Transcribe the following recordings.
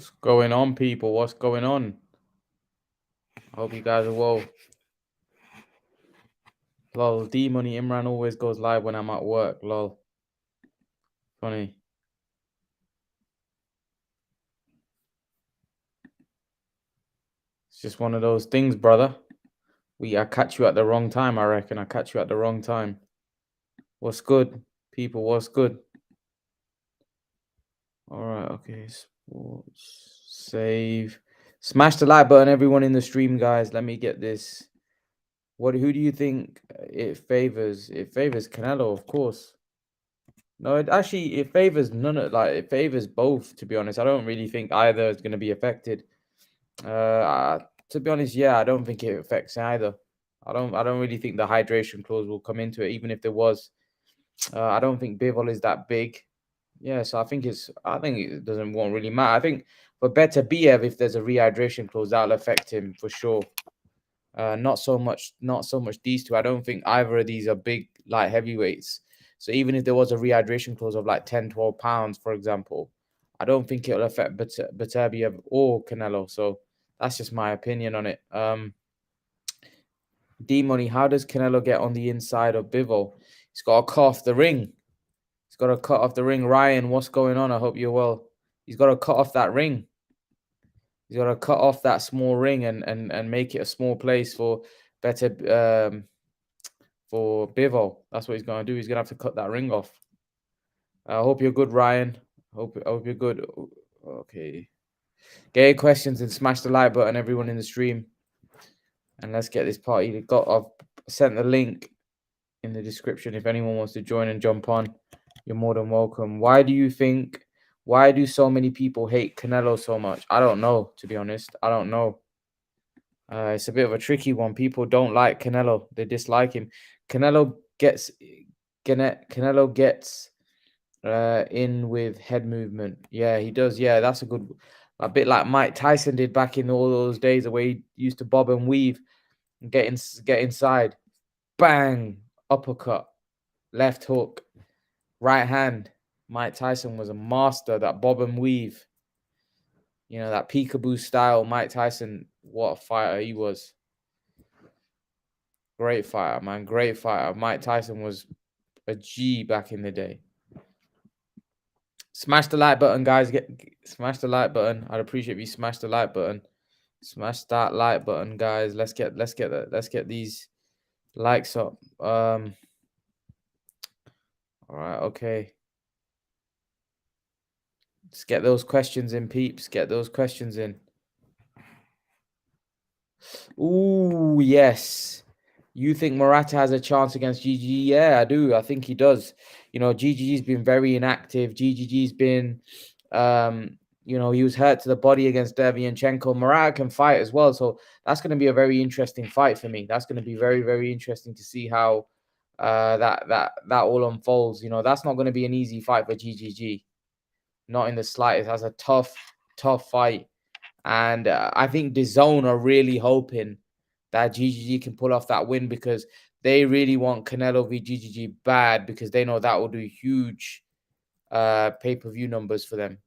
What's going on, people? What's going on? I hope you guys are well. Lol, D-Money Imran always goes live when I'm at work. Lol. Funny. It's just one of those things, brother. I catch you at the wrong time, I reckon. I catch you at the wrong time. What's good, people? What's good? Alright, okay. Sports. Save. Smash the like button, everyone in the stream, guys. Let me get this. Who do you think it favors? It favors Canelo, of course. No, it favors none of it favors both, to be honest. I don't really think either is going to be affected. To be honest, yeah, I don't think it affects either. I don't really think the hydration clause will come into it, even if there was. I don't think Bivol is that big. Yeah, so I think it won't really matter. I think for better Biev, if there's a rehydration clause, that'll affect him for sure. Not so much these two. I don't think either of these are big light heavyweights. So even if there was a rehydration clause of like 10, 12 pounds, for example, I don't think it'll affect Beterbiev or Canelo. So that's just my opinion on it. D-Money, how does Canelo get on the inside of Bivol? He's got to cut off the ring. He's got to cut off the ring. Ryan, what's going on? I hope you're well. He's got to cut off that ring. He's got to cut off that small ring and make it a small place for better for Bivol. That's what he's going to do. He's going to have to cut that ring off. I hope you're good, Ryan. Hope you're good. Okay. Get your questions and smash the like button, everyone in the stream. And let's get this party. I've sent the link in the description. If anyone wants to join and jump on, you're more than welcome. Why do so many people hate Canelo so much? I don't know, to be honest. I don't know. It's a bit of a tricky one. People don't like Canelo. They dislike him. Canelo gets in with head movement. Yeah, he does. Yeah, that's a bit like Mike Tyson did back in all those days, the way he used to bob and weave and get inside. Bang, uppercut, left hook, right hand. Mike Tyson was a master, that bob and weave. You know, that peekaboo style. Mike Tyson, what a fighter he was. Great fighter, man. Great fighter. Mike Tyson was a G back in the day. Smash the like button, guys. Smash the like button. I'd appreciate if you smash the like button. Smash that like button, guys. Let's get these likes up. All right, okay. Let's get those questions in, peeps. Get those questions in. Ooh, yes. You think Murata has a chance against GG? Yeah, I do. I think he does. You know, GGG's been very inactive. GGG's been, he was hurt to the body against Derevyanchenko. Murata can fight as well. So that's going to be a very interesting fight for me. That's going to be very, very interesting to see how that all unfolds. You know, that's not going to be an easy fight for GGG. Not in the slightest. That's a tough fight. And I think DAZN are really hoping that GGG can pull off that win because they really want Canelo v GGG bad because they know that will do huge pay-per-view numbers for them.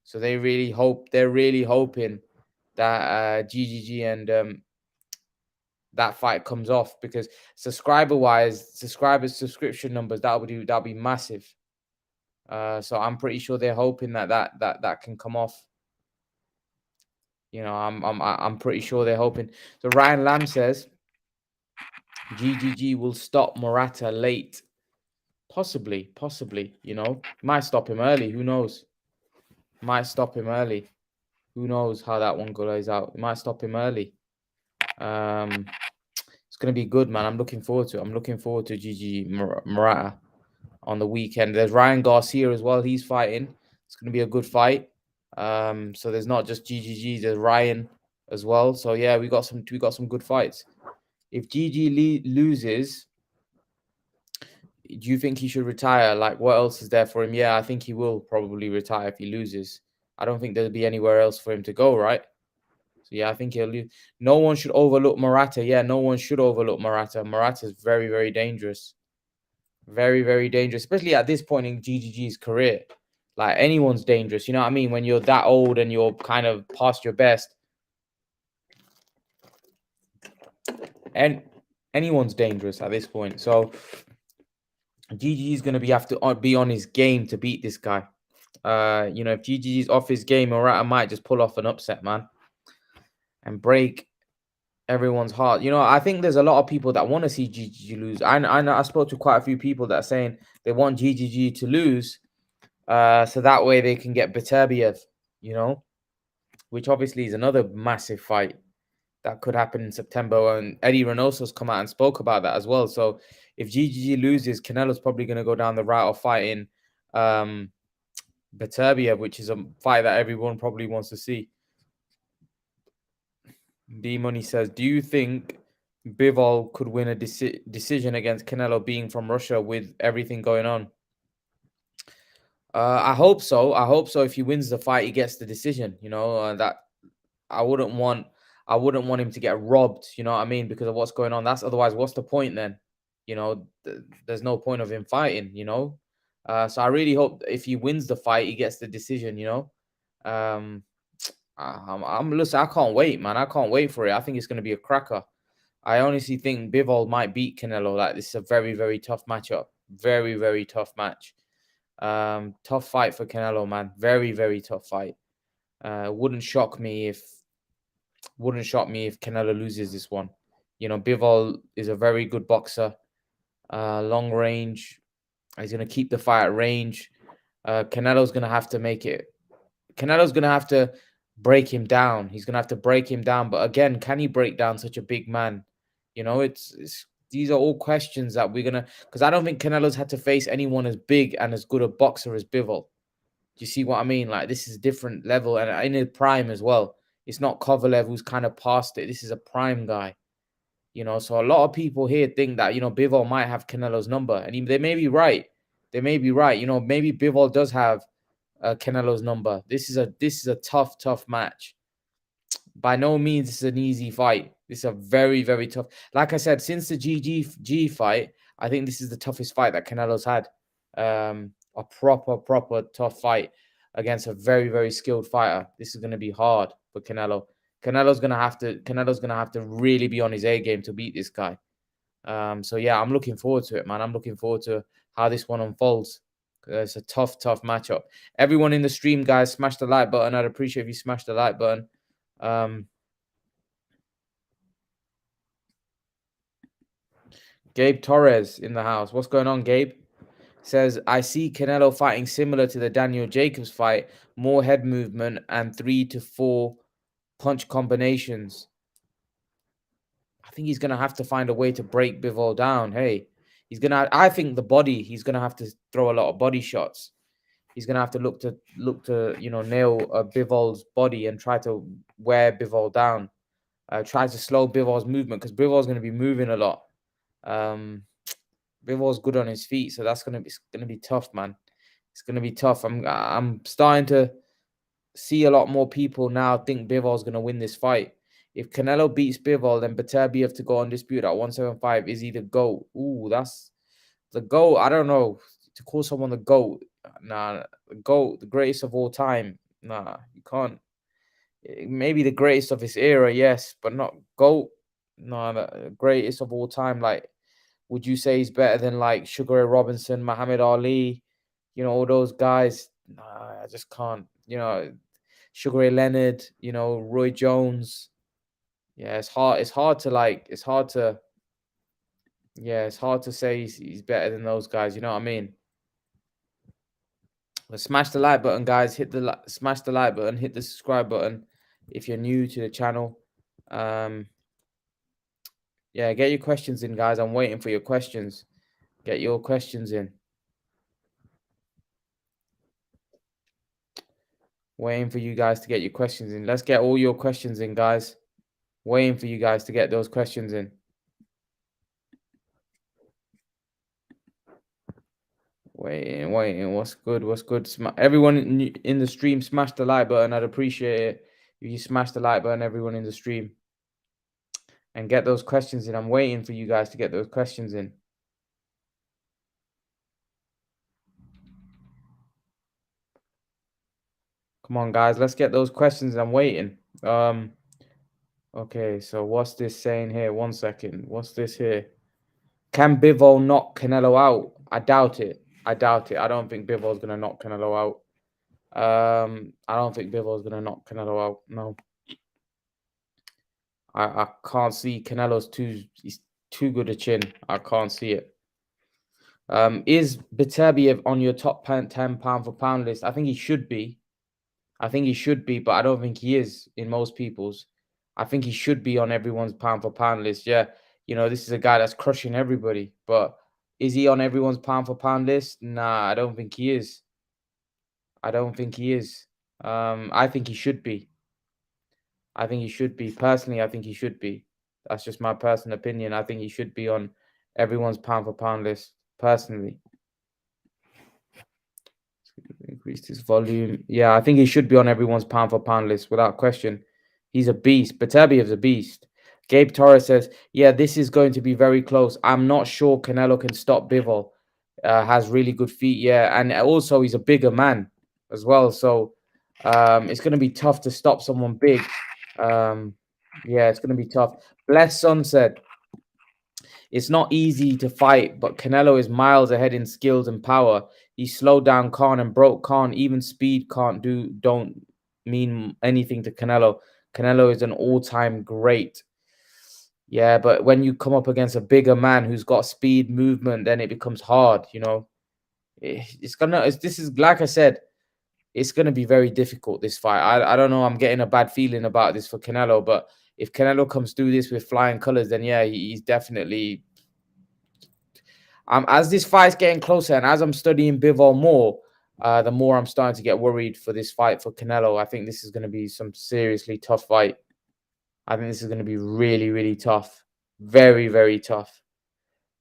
So they're really hoping that GGG and that fight comes off because subscription numbers, that'll be massive. So I'm pretty sure they're hoping that can come off. You know, I'm pretty sure they're hoping. So Ryan Lamb says GGG will stop Murata late. Possibly. You know, might stop him early. Who knows? Might stop him early. Who knows how that one goes out? It might stop him early. It's gonna be good, man. I'm looking forward to it. I'm looking forward to GG Murata on the weekend. There's Ryan Garcia as well. He's fighting. It's gonna be a good fight. So there's not just GGG. There's Ryan as well. So yeah, we got some good fights. If GG loses, do you think he should retire? Like, what else is there for him? Yeah, I think he will probably retire if he loses. I don't think there'll be anywhere else for him to go, right? So yeah, I think he'll lose. No one should overlook Murata. Yeah, no one should overlook Murata. Murata's very, very dangerous. Very, very dangerous, especially at this point in GGG's career. Like anyone's dangerous. You know what I mean? When you're that old and you're kind of past your best, and anyone's dangerous at this point. So GG is going to have to be on his game to beat this guy. If GG is off his game, Murata might just pull off an upset, man, and break everyone's heart. I think there's a lot of people that want to see GGG lose. I know I spoke to quite a few people that are saying they want GGG to lose, so that way they can get Beterbiev, which obviously is another massive fight that could happen in September. And Eddie Reynoso's come out and spoke about that as well. So if GGG loses, Canelo's probably going to go down the route of fighting Beterbiev, which is a fight that everyone probably wants to see. D Money says, do you think Bivol could win a decision against Canelo being from Russia with everything going on? I hope so. I hope so. If he wins the fight, he gets the decision. That I wouldn't want. I wouldn't want him to get robbed. You know what I mean? Because of what's going on. That's otherwise, what's the point then? There's no point of him fighting. So I really hope if he wins the fight, he gets the decision. Um, listen. I can't wait, man. I can't wait for it. I think it's going to be a cracker. I honestly think Bivol might beat Canelo. Like, this is a very, very tough matchup. Very, very tough match. Tough fight for Canelo, man. Very, very tough fight. Wouldn't shock me if Canelo loses this one. Bivol is a very good boxer. Long range. He's gonna keep the fight at range. Canelo's gonna have to make it. Canelo's gonna have to break him down. He's gonna have to break him down. But again, can he break down such a big man? It's these are all questions that we're gonna, because I don't think Canelo's had to face anyone as big and as good a boxer as Bivol. Do you see what I mean? Like, this is a different level, and in his prime as well. It's not Kovalev who's kind of past it. This is a prime guy. So a lot of people here think that, Bivol might have Canelo's number, and they may be right. They may be right. Maybe Bivol does have Canelo's number. This is a tough, tough match. By no means this is an easy fight. This is a very, very tough. Like I said, since the GG fight, I think this is the toughest fight that Canelo's had. A proper tough fight against a very, very skilled fighter. This is going to be hard for Canelo. Canelo's gonna have to really be on his A game to beat this guy. So yeah, I'm looking forward to it, man. I'm looking forward to how this one unfolds. It's a tough, tough matchup. Everyone in the stream, guys, smash the like button. I'd appreciate if you smash the like button. Gabe Torres in the house. What's going on, Gabe? Says, I see Canelo fighting similar to the Daniel Jacobs fight, more head movement and 3 to 4 punch combinations. I think he's gonna have to find a way to break Bivol down. Hey, I think he's gonna have to throw a lot of body shots. He's gonna have to look to nail Bivol's body and try to wear Bivol down. Try to slow Bivol's movement, because Bivol's gonna be moving a lot. Bivol's good on his feet, so that's gonna be tough, man. It's gonna be tough. I'm starting to see a lot more people now think Bivol's gonna win this fight. If Canelo beats Bivol, then Beterbiev to go undisputed at 175 is either GOAT. Ooh, that's the GOAT. I don't know, to call someone the GOAT. Nah, the GOAT, the greatest of all time. Nah, you can't. Maybe the greatest of his era, yes, but not GOAT. No, the greatest of all time. Like, would you say he's better than like Sugar Ray Robinson, Muhammad Ali, all those guys? Nah, I just can't. Sugar Ray Leonard, Roy Jones. Yeah, it's hard. It's hard to say he's better than those guys. You know what I mean? But smash the like button, guys. Smash the like button. Hit the subscribe button if you're new to the channel. Yeah, get your questions in, guys. I'm waiting for your questions. Get your questions in. Waiting for you guys to get your questions in. Let's get all your questions in, guys. Waiting for you guys to get those questions in. Waiting. What's good? Everyone in the stream, smash the like button. I'd appreciate it if you smash the like button, everyone in the stream. And get those questions in. I'm waiting for you guys to get those questions in. Come on, guys. Let's get those questions. I'm waiting. Okay, so what's this saying here? 1 second. What's this here? Can Bivol knock Canelo out? I doubt it. I doubt it. I don't think Bivol's gonna knock Canelo out. I don't think Bivol's gonna knock Canelo out. No. I can't see Canelo's he's too good a chin. I can't see it. Is Beterbiev on your top 10 pound for pound list? I think he should be. I think he should be, but I don't think he is in most people's. I think he should be on everyone's pound for pound list. Yeah, this is a guy that's crushing everybody, but is he on everyone's pound for pound list? Nah, I don't think he is. I don't think he is. I think he should be. I think he should be. Personally, I think he should be. That's just my personal opinion. I think he should be on everyone's pound for pound list, personally. Increased his volume. Yeah, I think he should be on everyone's pound for pound list without question. He's a beast. Beterbiev's a beast. Gabe Torres says, yeah, this is going to be very close. I'm not sure Canelo can stop Bivol. Has really good feet, yeah. And also he's a bigger man as well. So it's going to be tough to stop someone big. Yeah, it's going to be tough. Bless Son said, it's not easy to fight, but Canelo is miles ahead in skills and power. He slowed down Khan and broke Khan. Even speed don't mean anything to Canelo. Canelo is an all-time great. Yeah, but when you come up against a bigger man who's got speed, movement, then it becomes hard, This is, like I said, it's gonna be very difficult, this fight. I don't know. I'm getting a bad feeling about this for Canelo, but if Canelo comes through this with flying colors, then yeah, he's definitely. As this fight's getting closer, and as I'm studying Bivol more, the more I'm starting to get worried for this fight for Canelo. I think this is going to be some seriously tough fight. I think this is going to be really, really tough. Very, very tough.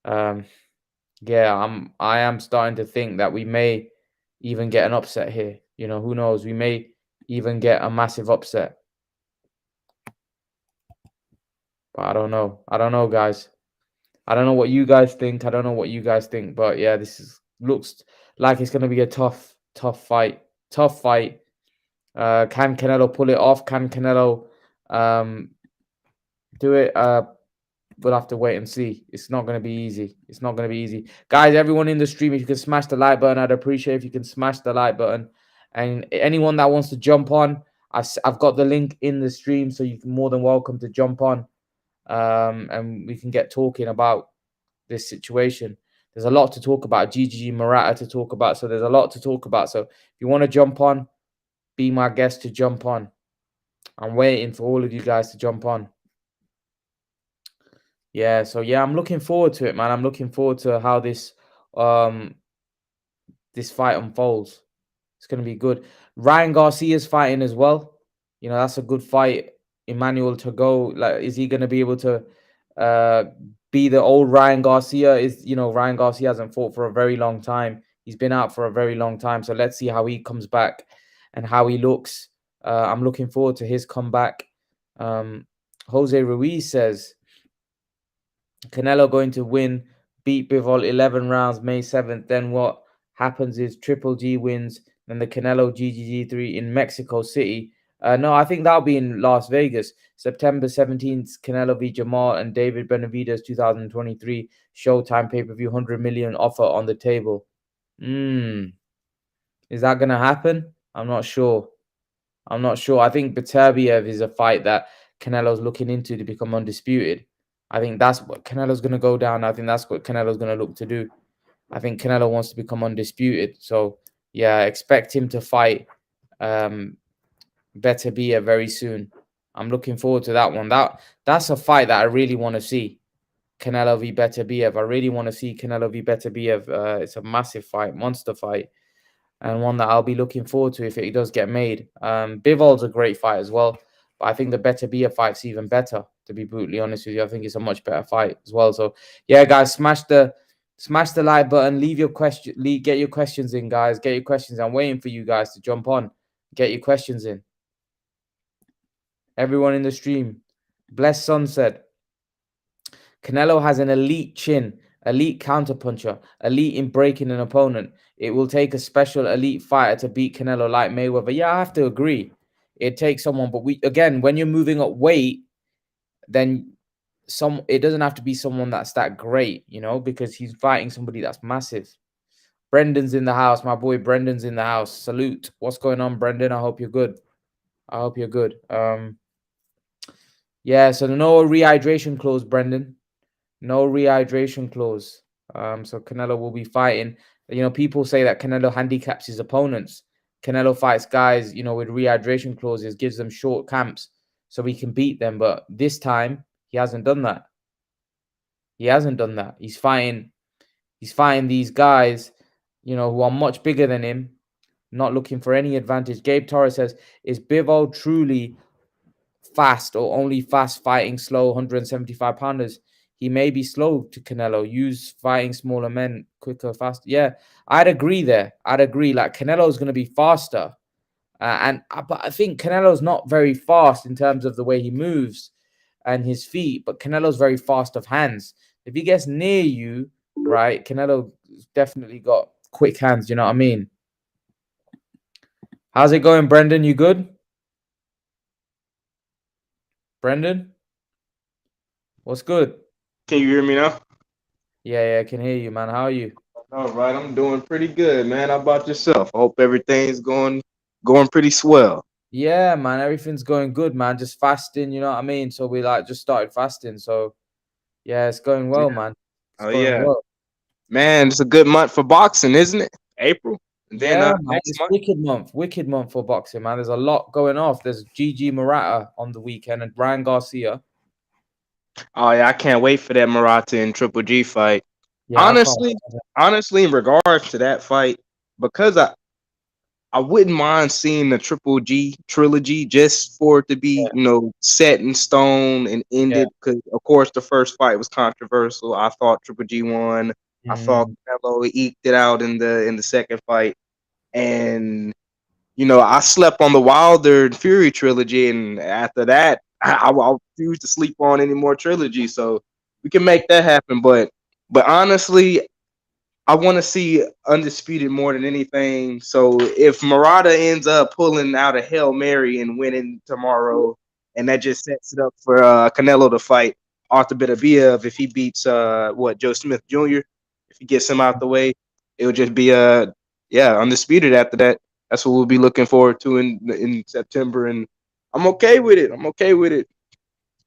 Yeah, I am starting to think that we may even get an upset here. Who knows? We may even get a massive upset. But I don't know. I don't know, guys. I don't know what you guys think. I don't know what you guys think. But yeah, looks like it's going to be a tough fight. Tough fight. Can Canelo pull it off? Can Canelo do it? We'll have to wait and see. It's not going to be easy. It's not going to be easy. Guys, everyone in the stream, if you can smash the like button, I'd appreciate if you can smash the like button. And anyone that wants to jump on, I've got the link in the stream, so you're more than welcome to jump on. And we can get talking about this situation. There's a lot to talk about. GG Murata to talk about. So there's a lot to talk about. So if you want to jump on, be my guest to jump on. I'm waiting for all of you guys to jump on. Yeah, so yeah, I'm looking forward to it, man. I'm looking forward to how this fight unfolds. It's gonna be good. Ryan Garcia's fighting as well. That's a good fight. Emmanuel to go. Like, is he gonna be able to be the old Ryan Garcia? Ryan Garcia hasn't fought for a very long time. He's been out for a very long time. So let's see how he comes back and how he looks. I'm looking forward to his comeback. Jose Ruiz says, Canelo going to win, beat Bivol 11 rounds May 7th. Then what happens is Triple G wins, then the Canelo GGG3 in Mexico City. No, I think that'll be in Las Vegas. September 17th, Canelo v. Jamal and David Benavidez 2023 Showtime pay-per-view 100 million offer on the table. Is that going to happen? I'm not sure. I think Beterbiev is a fight that Canelo's looking into to become undisputed. I think that's what Canelo's going to go down. I think that's what Canelo's going to look to do. I think Canelo wants to become undisputed. So, yeah, expect him to fight Beterbiev very soon. I'm looking forward to that one. That's a fight that I really want to see. Canelo v. Beterbiev. I really want to see Canelo v. Beterbiev. It's a massive fight, monster fight, and one that I'll be looking forward to if it does get made. Bivol's a great fight as well, but I think the Beterbiev fight's even better, to be brutally honest with you. I think it's a much better fight as well. So, yeah, guys, smash the like button. Leave your question. Get your questions in, guys. Get your questions. I'm waiting for you guys to jump on. Get your questions in. Everyone in the stream. Bless Sun said, Canelo has an elite chin elite counterpuncher, elite in breaking an opponent. It will take a special elite fighter to beat Canelo like Mayweather. Yeah, I have to agree. It takes someone, but when you're moving up weight, then it doesn't have to be someone that's that great, because he's fighting somebody that's massive. Brendan's in the house, my boy. Brendan's in the house. Salute. What's going on, Brendan? I hope you're good. Yeah, so no rehydration clause, Brendan. No rehydration clause. So Canelo will be fighting. People say that Canelo handicaps his opponents. Canelo fights guys, with rehydration clauses, gives them short camps so he can beat them. But this time, he hasn't done that. He's fighting these guys, who are much bigger than him, not looking for any advantage. Gabe Torres says, is Bivol truly fast or only fast fighting slow 175 pounders? He may be slow to Canelo. Use fighting smaller men quicker, faster. Yeah, I'd agree there. Like Canelo's going to be faster. But I think Canelo's not very fast in terms of the way he moves and his feet, but Canelo's very fast of hands. If he gets near you, right, Canelo definitely got quick hands. You know what I mean? How's it going, Brendan? You good? Brendan? What's good? Can you hear me now? Yeah, I can hear you, man. How are you? All right, I'm doing pretty good, man. How about yourself? I hope everything's going pretty swell. Yeah, man, everything's going good, man. Just fasting, you know what I mean? So we just started fasting. So yeah, it's going Yeah. well, man. It's Oh going yeah, well. man. It's a good month for boxing, isn't it? April, and then Yeah, man, next it's month. wicked month for boxing, man. There's a lot going off. There's GG Murata on the weekend and Brian Garcia. Oh yeah, I can't wait for that Murata and Triple G fight. Yeah, I can't. Honestly, honestly, in regards to that fight, because I wouldn't mind seeing the Triple G trilogy just for it to be, set in stone and Yeah, ended. Because of course the first fight was controversial. I thought Triple G won. I thought yeah. Canelo eked it out in the second fight, and I slept on the Wilder and Fury trilogy, and after that, I refuse to sleep on any more trilogy. So we can make that happen, but honestly, I want to see undisputed more than anything. So if Murata ends up pulling out a Hail Mary and winning tomorrow, and that just sets it up for Canelo to fight Arthur Beterbiev if he beats Joe Smith Jr. If he gets him out the way, it'll just be undisputed after that. That's what we'll be looking forward to in September, and I'm okay with it. I'm okay with it.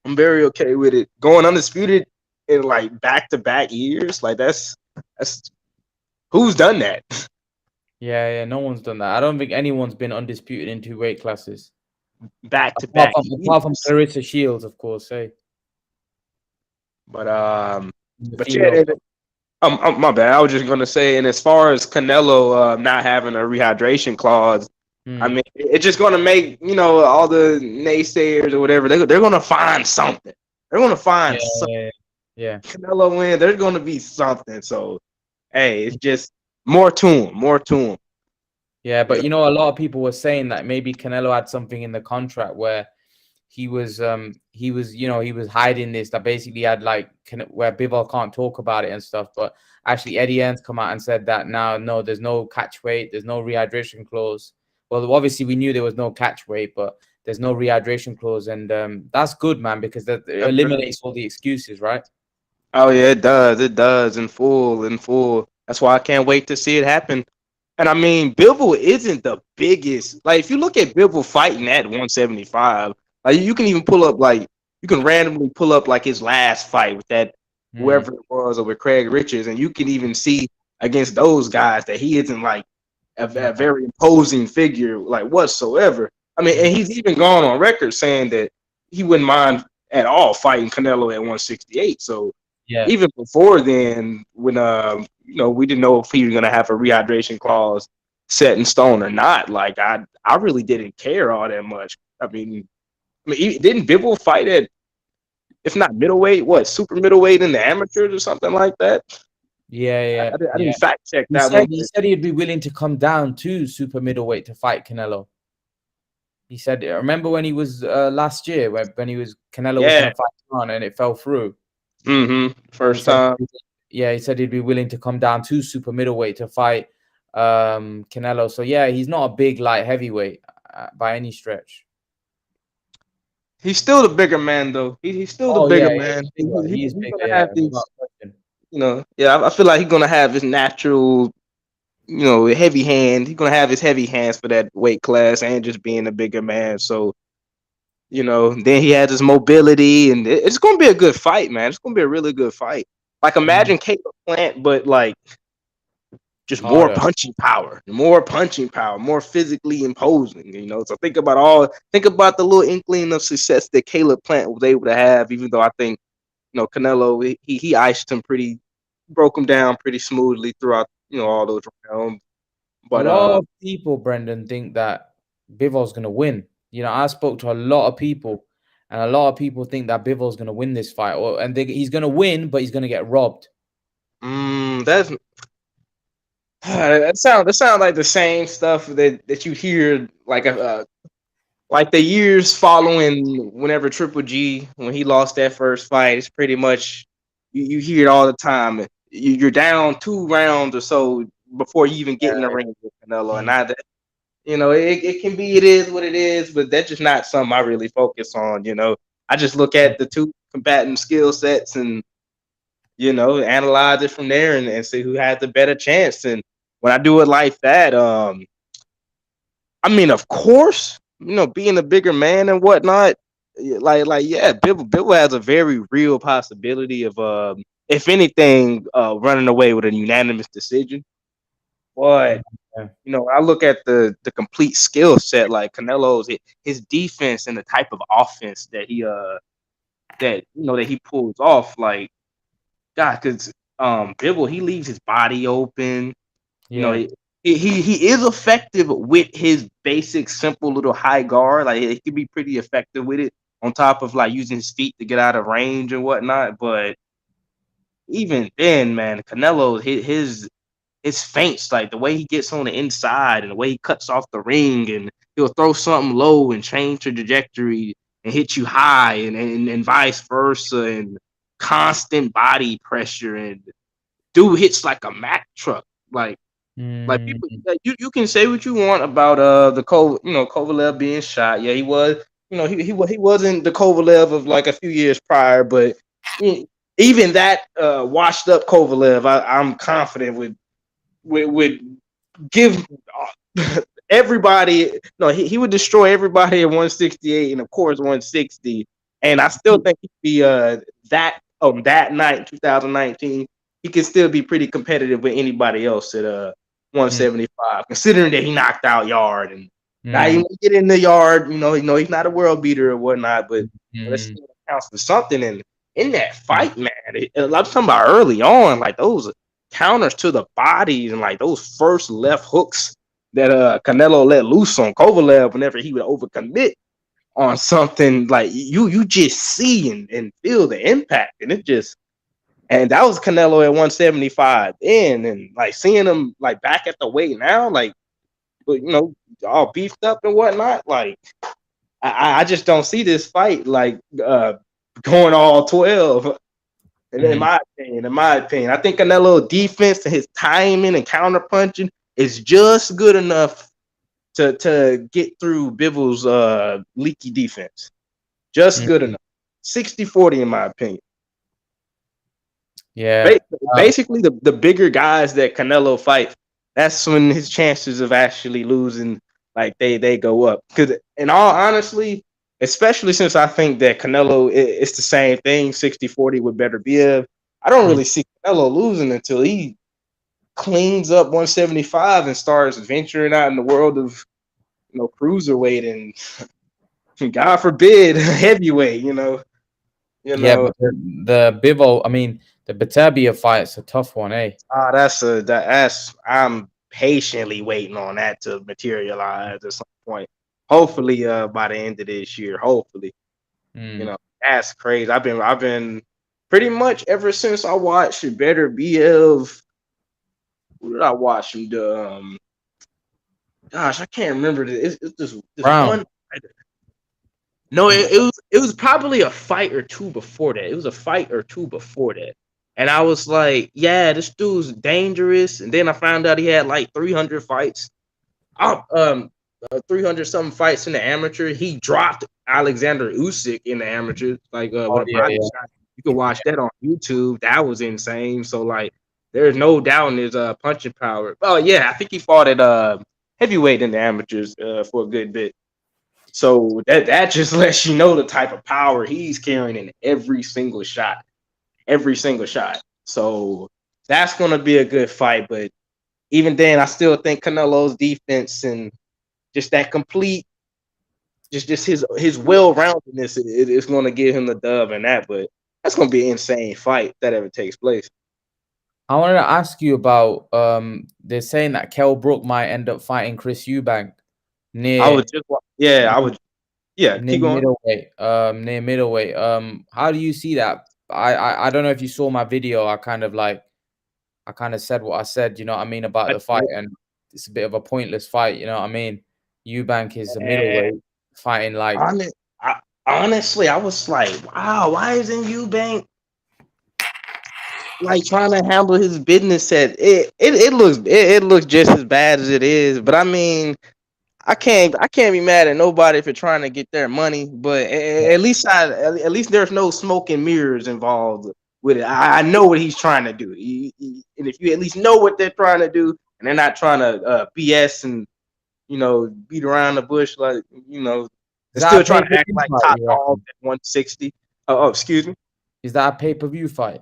I'm very okay with it. Going undisputed in like back-to-back years, like that's who's done that? Yeah. No one's done that. I don't think anyone's been undisputed in two weight classes. Back to Apart back from apart from years. Clarissa Shields, of course, hey. But In the but yeah, female belt. my bad. I was just gonna say, and as far as Canelo not having a rehydration clause, I Hmm. mean, it's just gonna make all the naysayers or whatever. They're gonna find something. They're gonna Yeah, find something. yeah, yeah. Canelo win. There's gonna be something. So hey, it's just more to him. More to him. Yeah, You but a lot of people were saying that maybe Canelo had something in the contract where he was hiding this, that basically had where Bivol can't talk about it and stuff. But actually Eddie Hearn's come out and said that now, no, there's no catch weight, there's no rehydration clause. Well, obviously we knew there was no catch weight, but there's no rehydration clause, and that's good, man, because that know. eliminates all the excuses, right? Oh yeah, it does. It does in full, in full. That's why I can't wait to see it happen. And I mean, Bivol isn't the biggest. Like, if you look at Bivol fighting at 175, like you can even pull up, like you can randomly pull up like his last fight with that Mm, whoever it was or with Craig Richards, and you can even see against those guys that he isn't like a yeah, very imposing figure like whatsoever. I mean, mm, and he's even gone on record saying that he wouldn't mind at all fighting Canelo at 168. So yeah, even before then, when we didn't know if he was gonna have a rehydration clause set in stone or not. Like I really didn't care all that much. Didn't Bivol fight at, if not middleweight, what, super middleweight in the amateurs or something like that? I yeah. didn't fact check He that one, said he but said he'd be willing to come down to super middleweight to fight Canelo. He said, remember when he was last year when he was Canelo was yeah, gonna fight on and it fell through. And he first said time. Yeah, he said he'd be willing to come down to super middleweight to fight Canelo. So yeah, he's not a big light heavyweight by any stretch. He's still the bigger man, though. He's still the Oh bigger yeah, man. he is He's bigger. gonna Yeah, have without these, question. yeah. I feel like he's gonna have his natural, heavy hand. He's gonna have his heavy hands for that weight class and just being a bigger man. So, then he has his mobility, and it's gonna be a good fight, man. It's gonna be a really good fight. Like Mm, imagine Caleb Plant, but like just harder. more punching power, more physically imposing. So think about the little inkling of success that Caleb Plant was able to have. Even though I think Canelo, he iced him broke him down pretty smoothly throughout all those rounds. A But lot of people, Brendan, think that Bivol's gonna win. I spoke to a lot of people, and a lot of people think that Bivol's gonna win this fight, he's gonna win, but he's gonna get robbed. that's that sounds like the same stuff that you hear like the years following whenever Triple G, when he lost that first fight. It's pretty much you hear it all the time. You're down 2 rounds or so before you even get in the ring with Canelo, and Mm, now that it can be, it is what it is, but that's just not something I really focus on. I just look mm, at the two combatant skill sets and analyze it from there and see who has the better chance. And when I do it like that, I mean, of course, being a bigger man and whatnot, yeah, Bivol has a very real possibility of, if anything, running away with a unanimous decision. But yeah. I look at the complete skill set, like Canelo's, his defense and the type of offense that he pulls off. Like, God, because Bivol, he leaves his body open. You know, Yeah. he is effective with his basic, simple little high guard. Like he can be pretty effective with it. On top of like using his feet to get out of range and whatnot. But even then, man, Canelo, his feints, like the way he gets on the inside and the way he cuts off the ring, and he'll throw something low and change the trajectory and hit you high, and vice versa, and constant body pressure, and dude hits like a Mack truck. Like Mm, people, like, you can say what you want about Kovalev being shot. Yeah, he was. He wasn't the Kovalev of like a few years prior, but even that washed up Kovalev, I'm confident would give everybody. No, he would destroy everybody at 168 and of course 160. And I still think he'd be that on that night in 2019. He can still be pretty competitive with anybody else at mm, 175, considering that he knocked out Yard and now he mm, get in the yard. He's not a world beater or whatnot, but that mm, still counts for something. And in that fight, man, I'm talking about early on, like those counters to the bodies and like those first left hooks that Canelo let loose on Kovalev whenever he would overcommit on something, like you just see and feel the impact, and that was Canelo at 175 then, and like seeing him like back at the weight now, like, but all beefed up and whatnot, like I just don't see this fight like going all 12. In mm, my opinion, I think Canelo defense and his timing and counter punching is just good enough to get through Bivol's leaky defense. Just good mm. enough. 60-40 in my opinion. Yeah. Uh, Basically, the bigger guys that Canelo fights, that's when his chances of actually losing, like they go up. Because in all honestly, especially since I think that Canelo it's the same thing, 60-40 with Better Biev. I don't mm, really see Canelo losing until he cleans up 175 and starts venturing out in the world of cruiserweight and God forbid heavyweight. You yeah, know. but the Bivol, I mean, the Batabia fight's a tough one, eh? That's I'm patiently waiting on that to materialize at some point. Hopefully, by the end of this year. Hopefully, Mm, that's crazy. I've been pretty much ever since I watched Better BF. Who did I watch him? Gosh, I can't remember. It's this Brown. one. No, it was probably a fight or two before that. It was a fight or two before that. And I was like, yeah, this dude's dangerous. And then I found out he had like 300 fights. 300 something fights in the amateur. He dropped Alexander Usyk in the amateur, like Oh with a yeah, body yeah. shot. You can watch that on YouTube. That was insane. So like, there's no doubt in his punching power. Oh yeah, I think he fought at heavyweight in the amateurs for a good bit. So that just lets you know the type of power he's carrying in every single shot. Every single shot. So that's gonna be a good fight. But even then, I still think Canelo's defense and just that complete, just his well roundedness is going to give him the dub in that. But that's going to be an insane fight if that ever takes place. I wanted to ask you about they're saying that Kell Brook might end up fighting Chris Eubank I would near just, yeah, I would, yeah, near keep going. middleweight. Near middleweight. How do you see that? I don't know if you saw my video. I kind of said what I said, you know what I mean, about I, the fight, and it's a bit of a pointless fight, you know what I mean? Eubank is a and middleweight fighting like honest, honestly, I was like, wow, why isn't Eubank like trying to handle his business? It looks just as bad as it is, but I mean, I can't be mad at nobody for trying to get their money, but at least there's no smoke and mirrors involved with it. I know what he's trying to do, and if you at least know what they're trying to do, and they're not trying to BS and beat around the bush, like is they're that still a trying to act pay-per-view like fight, top you dogs reckon? at 160. Oh, excuse me. Is that a pay-per-view fight?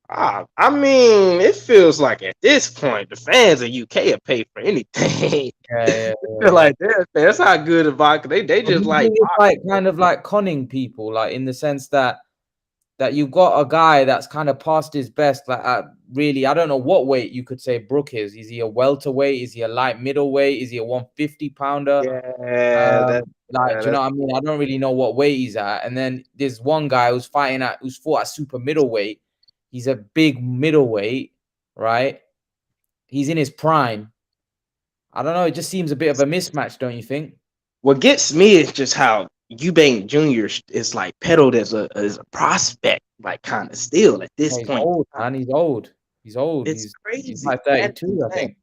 I mean, it feels like at this point the fans in UK will pay for anything. Yeah, yeah, Feel yeah. like that's how good of vodka. They But do just you like think it's like kind of like conning people, like in the sense that you've got a guy that's kind of past his best, like really, I don't know what weight you could say Brook is. Is he a welterweight? Is he a light middleweight? Is he a 150 pounder? yeah, Do you know what I mean? I don't really know what weight he's at. And then there's one guy who's fought at super middleweight. He's a big middleweight, right? He's in his prime. I don't know. It just seems a bit of a mismatch, don't you think? what gets me is just how Eubank Jr. is like peddled as a prospect, like kind of still at this Yeah, he's point. old, man. He's old. He's old. It's He's crazy. like That's 32, I insane. think.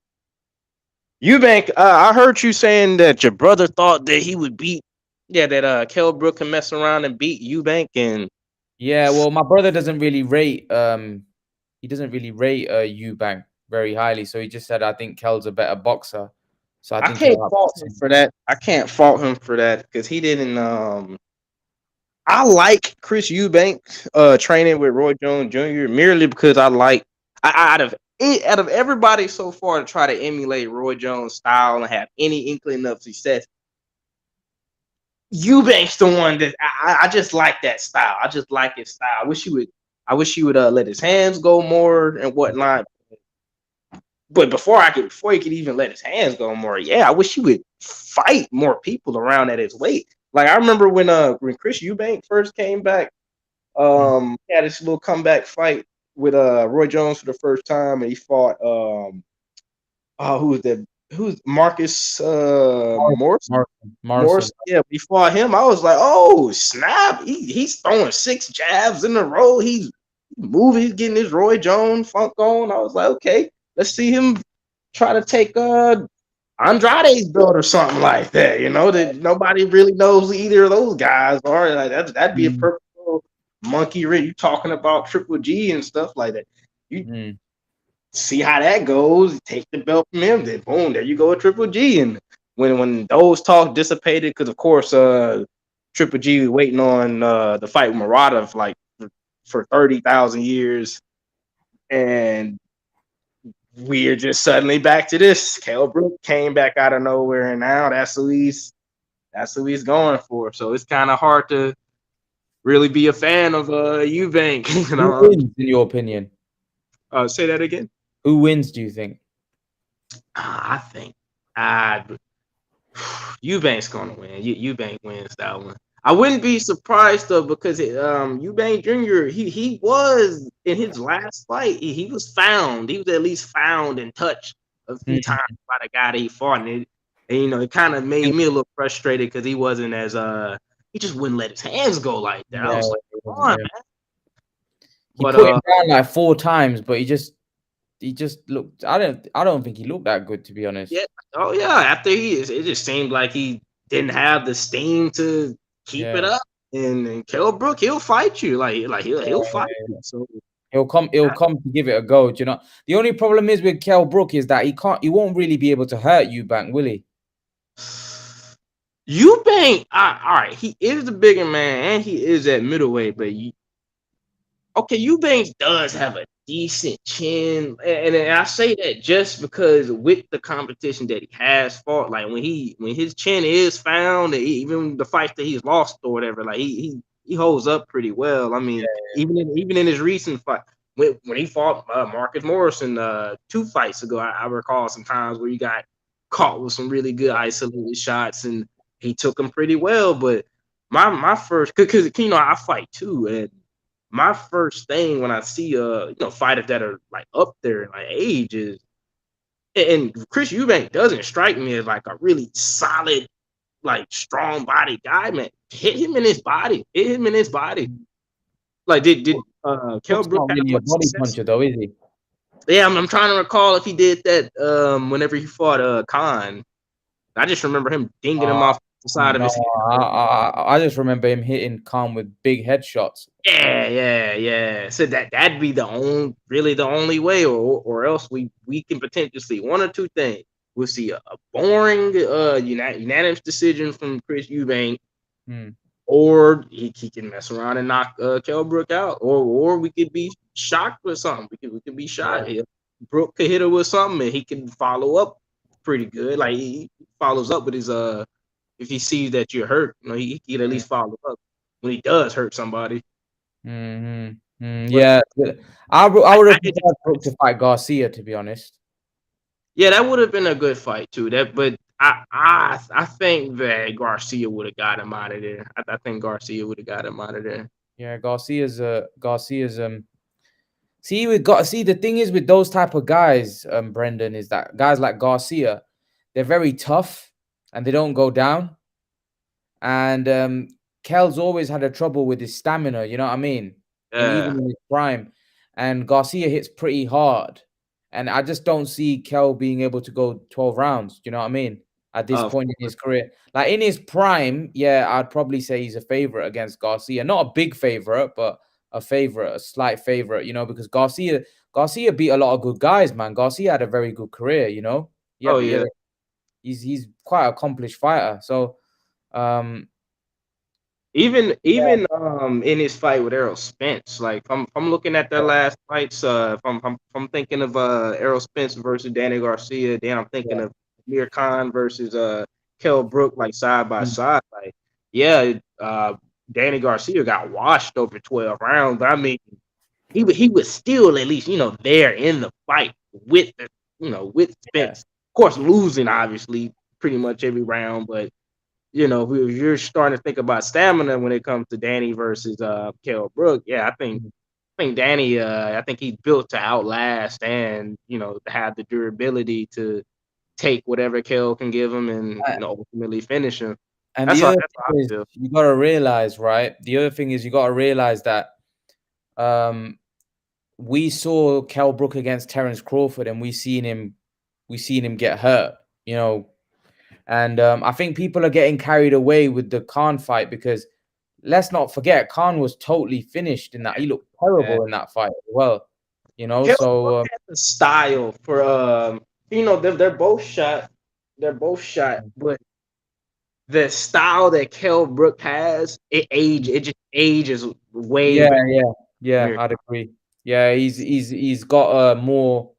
Eubank, I heard you saying that your brother thought that he would beat, yeah, that Kell Brook can mess around and beat Eubank, and Yeah, well, my brother doesn't really rate he doesn't really rate Eubank very highly. So he just said I think Kell's a better boxer. So I I think can't he'll fault have him for that. I can't fault him for that because he didn't. I like Chris Eubank training with Roy Jones Jr. merely because I like out of everybody so far to try to emulate Roy Jones' style and have any inkling of success. Eubank's the one that I just like that style. I just like his style. I wish he would let his hands go more and whatnot. But before he could even let his hands go more, yeah, I wish he would fight more people around at his weight. Like I remember when Chris Eubank first came back, he had this little comeback fight with Roy Jones for the first time, and he fought who was that? Who's Marcus Morris? Morrison. Morris, yeah, before him, I was like, oh snap, he's throwing 6 jabs in a row. He's moving, he's getting his Roy Jones funk on. I was like, okay, let's see him try to take Andrade's belt or something like that. That nobody really knows who either of those guys are. Like that'd be a Mm, perfect little monkey ring. You talking about Triple G and stuff like that. You mm. see how that goes. Take the belt from him, then boom, there you go with Triple G. And when those talks dissipated, because of course Triple G was waiting on the fight with Murata for 30,000 years, and we're just suddenly back to this. Kell Brook came back out of nowhere, and now that's who he's going for. So it's kind of hard to really be a fan of Eubank. Who wins, in your opinion? Say that again. Who wins, do you think? I think I Eubank's gonna win. Eubank wins that one. I wouldn't be surprised though because Eubank Jr. He was in his last fight. He was found. He was at least found and touched a few Mm. times by the guy that he fought, and it kind of made me a little frustrated because he wasn't as he just wouldn't let his hands go like that. I Yeah, was like, it come wasn't, on, yeah. man. He But put him down like 4 times, but he just looked. I don't think he looked that good, to be yeah, honest. oh yeah. After it just seemed like he didn't have the steam to keep it Yeah, up. And Kell Brook, he'll fight you. Like he'll yeah, fight yeah. you. So He'll come. He'll come to give it a go. Do you know? The only problem is with Kell Brook is that he can't. He won't really be able to hurt Eubank, will he? Eubank, all right, he is the bigger man and he is at middleweight, but okay, Eubanks does have a decent chin, and I say that just because with the competition that he has fought, like when his chin is found, even the fights that he's lost or whatever, like he holds up pretty well. I mean, even in his recent fight. When he fought Marcus Morrison 2 fights ago, I recall some times where he got caught with some really good isolated shots, and he took them pretty well. But my first, because I fight too, and my first thing when I see fighters that are like up there in like age is, and Chris Eubank doesn't strike me as like a really solid, like strong body guy, man. Hit him in his body. Hit him in his body. Like did Kell Brook's Brook not have really a much body success? puncher, though, is he? Yeah, I'm trying to recall if he did that whenever he fought Khan. I just remember him dinging him Uh, off the side of no, his head. I just remember him hitting Khan with big headshots. Yeah. So that'd be the only way, or else we can potentially see one or two things. We'll see a boring unanimous decision from Chris Eubank, Hmm. or he can mess around and knock Kell Brook out, or we could be shocked with something. We could be shocked. Yeah. Here. Brook could hit her with something, and he can follow up pretty good. Like he follows up with his if he sees that you're hurt, he can at Mm, least follow up when he does hurt somebody. But yeah. I would I have did preferred Brook to fight Garcia, to be honest. yeah, that would have been a good fight too. But I think that Garcia would have got him out of there. I think Garcia would have got him out of there. Yeah, Garcia's see the thing is with those type of guys, Brendan, is that guys like Garcia, they're very tough and they don't go down. And Kell's always had a trouble with his stamina, you know what I mean? Even Yeah. in his prime. And Garcia hits pretty hard. And I just don't see Kell being able to go 12 rounds, you know what I mean? At this Of point in his career. Like in his prime, yeah, I'd probably say he's a favorite against Garcia. Not a big favorite, but a favorite, a slight favorite, because Garcia beat a lot of good guys, man. Garcia had a very good career, Yeah, oh but yeah, yeah. he's quite an accomplished fighter. So um Even in his fight with Errol Spence, like if I'm looking at their last fights, if I'm thinking of Errol Spence versus Danny Garcia, then I'm thinking yeah. of Amir Khan versus Kell Brook, like side by Mm, side. Like yeah, Danny Garcia got washed over 12 rounds, but I mean he was still at least there in the fight with with yeah. Spence. Of course, losing obviously pretty much every round, but if you're starting to think about stamina when it comes to Danny versus Kell Brook, yeah, Mm. I think Danny, I think he's built to outlast and to have the durability to take whatever Kell can give him and Uh, ultimately finish him. And That's the how other that's how I thing is feel. you gotta realize, right? The other thing is you gotta realize that um we saw Kell Brook against Terence Crawford and we seen him get hurt, you know. And I think people are getting carried away with the Khan fight because let's not forget Khan was totally finished in that. He looked Yeah. terrible in that fight as well, Kell Brook So has the style for they're both shot, but the style that Kell Brook has, it just ages way yeah, better yeah, than yeah, Amir. I'd agree. Yeah, he's got a more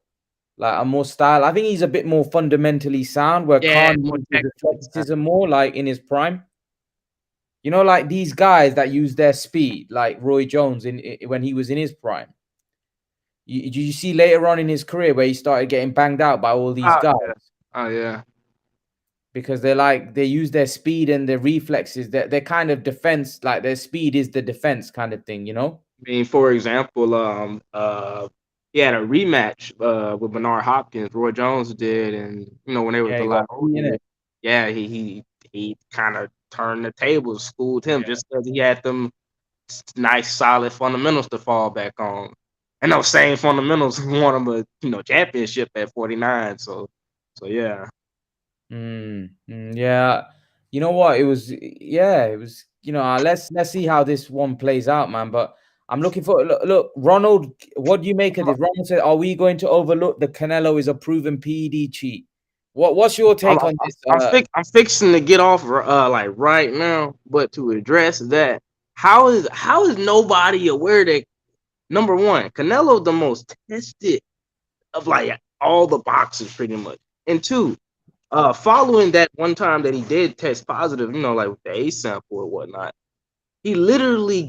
style. I think he's a bit more fundamentally sound, where Yeah, Khan more uses technically sound. athleticism more, like in his prime. Like these guys that use their speed, like Roy Jones when he was in his prime. You see later on in his career where he started getting banged out by all these Oh guys yeah. Oh yeah. because they use their speed and their reflexes. They're kind of defense, like their speed is the defense kind of thing. I mean, for example, he had a rematch with Bernard Hopkins. Roy Jones did, and when they was Yeah, a you lot got beat in older, it. yeah, he kind of turned the tables, schooled him Yeah, just because he had them nice, solid fundamentals to fall back on. And those same fundamentals won him a championship at 49. So yeah. Yeah, you know what? It was yeah, it was. Let's see how this one plays out, man. But I'm looking for look, Ronald. What do you make of this? Ronald said, "Are we going to overlook the Canelo is a proven PED cheat?" What's your I'm, take on this? I'm fixing to get off like right now, but to address that, how is nobody aware that number one, Canelo the most tested of like all the boxers pretty much, and two, following that one time that he did test positive, like with the A sample or whatnot, he literally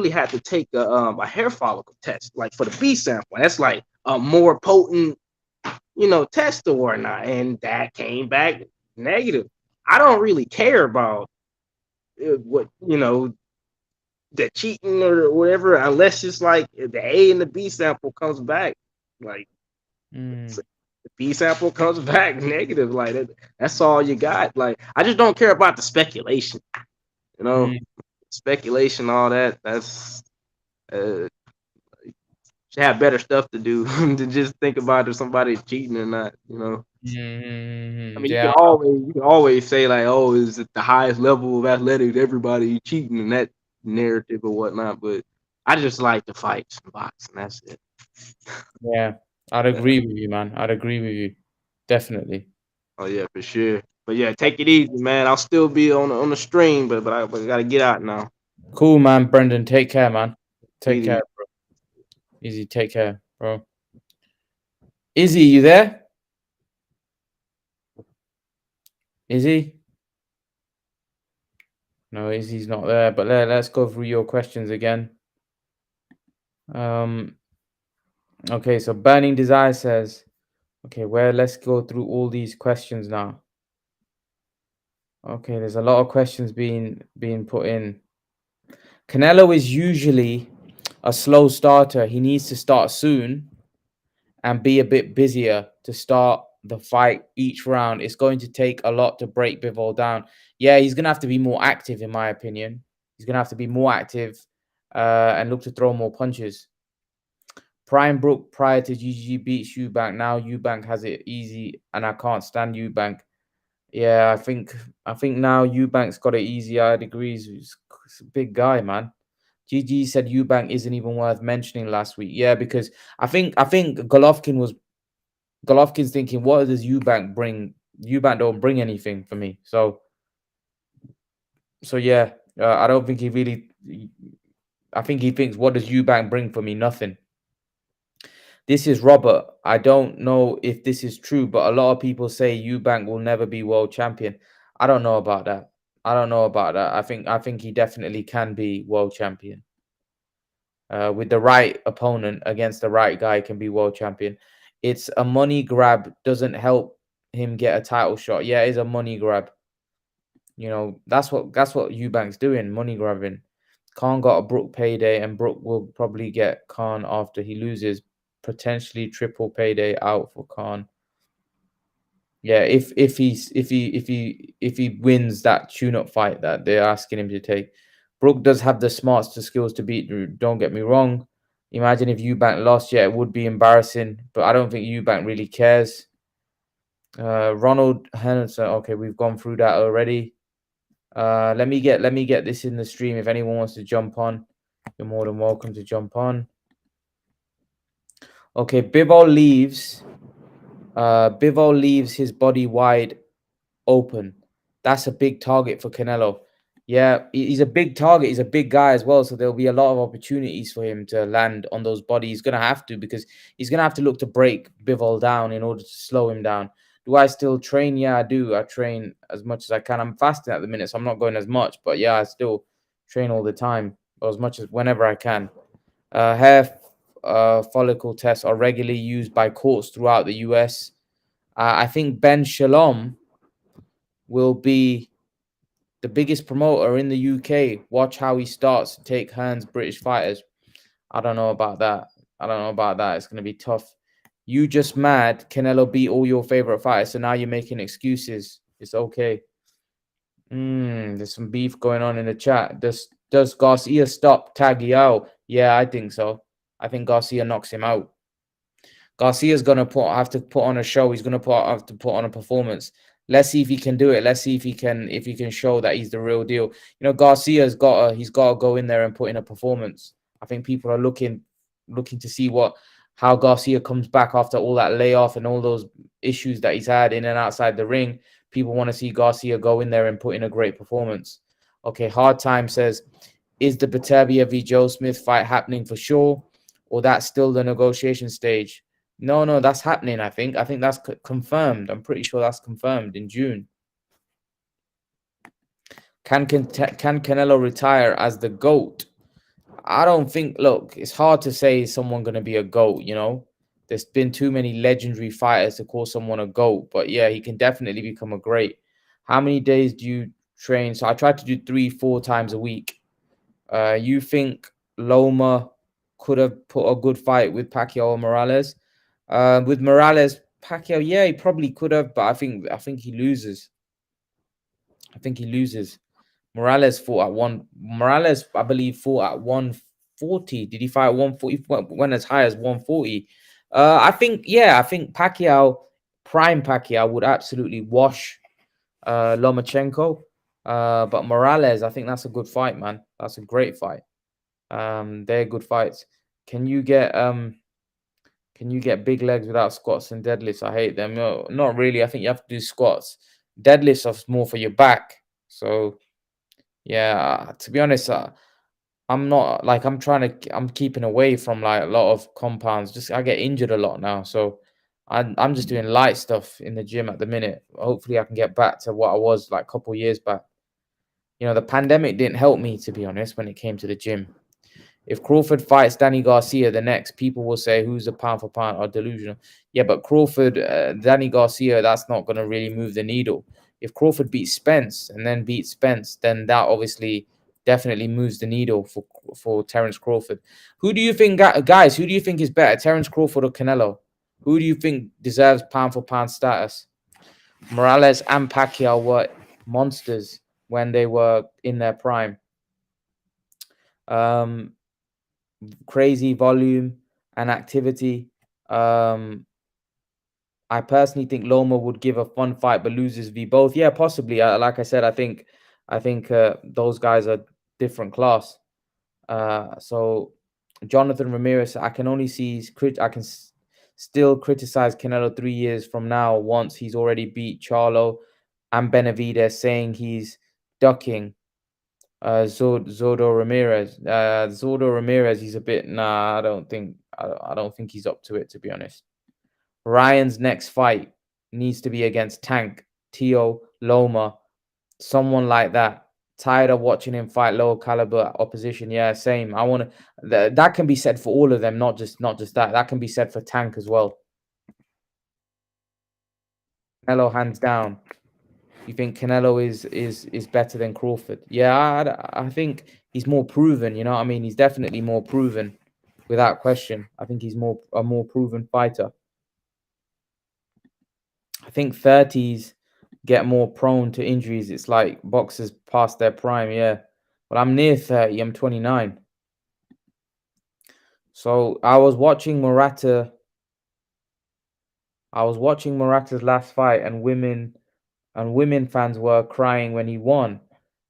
had to take a hair follicle test, like for the B sample. That's like a more potent, test or whatnot, and that came back negative. I don't really care about what the cheating or whatever, unless it's like the A and the B sample comes back, like Mm, the B sample comes back negative, like that's all you got. Like I just don't care about the speculation, you know, mm, speculation, all that. That's uh, should have better stuff to do than just think about if somebody's cheating or not. I mean, yeah. you can always say like, oh, is it the highest level of athletics? Everybody cheating in that narrative or whatnot. But I just like to fight and box, and that's it. Yeah, I'd Yeah. agree with you, man. I'd agree with you. Definitely. Oh yeah, for sure. But yeah, take it easy, man. I'll still be on the stream, but I gotta get out now. Cool, man. Brendan, take care, man. Take Easy. care, bro. Easy, take care, bro. Izzy, you there? Izzy? No, Izzy's not there. But let's go through your questions again. Um. Okay, so Burning Desire says, okay, let's go through all these questions now. Okay, there's a lot of questions being put in. Canelo is usually a slow starter. He needs to start soon and be a bit busier to start the fight each round. It's going to take a lot to break Bivol down. Yeah, he's going to have to be more active, in my opinion. He's going to have to be more active and look to throw more punches. Prime Brook prior to GG beats Eubank. Now Eubank has it easy, and I can't stand Eubank. Yeah, I think now Eubank's got it easy. I'd agree. He's a big guy, man. GG said Eubank isn't even worth mentioning last week. Yeah, because I think Golovkin's thinking, what does Eubank bring? Eubank don't bring anything for me. So yeah, I don't think he really. I think he thinks, what does Eubank bring for me? Nothing. This is Robert. I don't know if this is true, but a lot of people say Eubank will never be world champion. I don't know about that. I don't know about that. I think he definitely can be world champion. With the right opponent against the right guy, can be world champion. It's a money grab. Doesn't help him get a title shot. Yeah, it's a money grab. That's what Eubank's doing. Money grabbing. Khan got a Brook payday, and Brook will probably get Khan after he loses. Potentially triple payday out for Khan. Yeah, if he wins that tune-up fight that they're asking him to take. Brook does have the smarts to skills to beat Drew. Don't get me wrong. Imagine if Eubank lost. Yeah, it would be embarrassing, but I don't think Eubank really cares. Ronald Henderson. Okay, we've gone through that already. Let me get this in the stream. If anyone wants to jump on, you're more than welcome to jump on. Okay, Bivol leaves. Bivol leaves his body wide open. That's a big target for Canelo. Yeah, he's a big target. He's a big guy as well, so there'll be a lot of opportunities for him to land on those bodies. He's gonna have to, because he's gonna have to look to break Bivol down in order to slow him down. Do I still train? Yeah, I do. I train as much as I can. I'm fasting at the minute, so I'm not going as much. But yeah, I still train all the time, or as much as whenever I can. Hair follicle tests are regularly used by courts throughout the US. I think Ben Shalom will be the biggest promoter in the UK. Watch how he starts to take hands British fighters. I don't know about that. It's going to be tough. You just mad. Canelo beat all your favorite fighters, so now you're making excuses. It's okay. There's some beef going on in the chat. Does Garcia stop Tagliao? Yeah, I think so. I think Garcia knocks him out. Garcia's gonna have to put on a show. He's gonna have to put on a performance. Let's see if he can do it. Let's see if he can show that he's the real deal. You know, Garcia's he's got to go in there and put in a performance. I think people are looking to see how Garcia comes back after all that layoff and all those issues that he's had in and outside the ring. People want to see Garcia go in there and put in a great performance. Okay, Hard Time says, is the Beterbiev v Joe Smith fight happening for sure, or that's still the negotiation stage? No, no, that's happening. I think that's confirmed. I'm pretty sure that's confirmed in June. Can Canelo retire as the GOAT? I don't think. Look, it's hard to say is someone going to be a GOAT. You know, there's been too many legendary fighters to call someone a GOAT. But yeah, he can definitely become a great. How many days do you train? So I try to do 3-4 times a week. You think Loma could have put a good fight with Pacquiao or Morales? With Morales, Pacquiao, yeah, he probably could have, but I think he loses. I think he loses. Morales fought at one. Morales, I believe, fought at 140. Did he fight at 140? Went as high as 140. I think, yeah, I think Pacquiao, prime Pacquiao, would absolutely wash Lomachenko. But Morales, I think that's a good fight, man. That's a great fight. They're good fights. Can you get big legs without squats and deadlifts? I hate them. No, not really. I think you have to do squats. Deadlifts are more for your back. So yeah, to be honest, I'm not like I'm keeping away from like a lot of compounds. Just I get injured a lot now, so I'm just doing light stuff in the gym at the minute. Hopefully, I can get back to what I was like a couple years back. You know, the pandemic didn't help me, to be honest, when it came to the gym. If Crawford fights Danny Garcia the next, people will say who's a pound for pound or delusional. Yeah, but Crawford, Danny Garcia, that's not going to really move the needle. If Crawford beats Spence and then beats Spence, then that obviously definitely moves the needle for Terence Crawford. Who do you think, guys? Who do you think is better, Terence Crawford or Canelo? Who do you think deserves pound for pound status? Morales and Pacquiao were monsters when they were in their prime. Um, Crazy volume and activity. I personally think Loma would give a fun fight, but loses v both. Yeah, possibly. Like I said, I think those guys are different class. So Jonathan Ramirez, I can only see still criticize Canelo 3 years from now once he's already beat Charlo and Benavidez, saying he's ducking. Zordo Ramirez. Zordo Ramirez, he's a bit. Nah, I don't think he's up to it, to be honest. Ryan's next fight needs to be against Tank, Tio, Loma, someone like that. Tired of watching him fight lower caliber opposition. Yeah, same. I want to. That can be said for all of them, not just that. That can be said for Tank as well. Canelo hands down. You think Canelo is better than Crawford? Yeah, I think he's more proven. You know what I mean? He's definitely more proven, without question. I think he's a more proven fighter. I think 30s get more prone to injuries. It's like boxers past their prime. Yeah, but I'm near 30. I'm 29. So I was watching Murata. I was watching Murata's last fight, and women fans were crying when he won.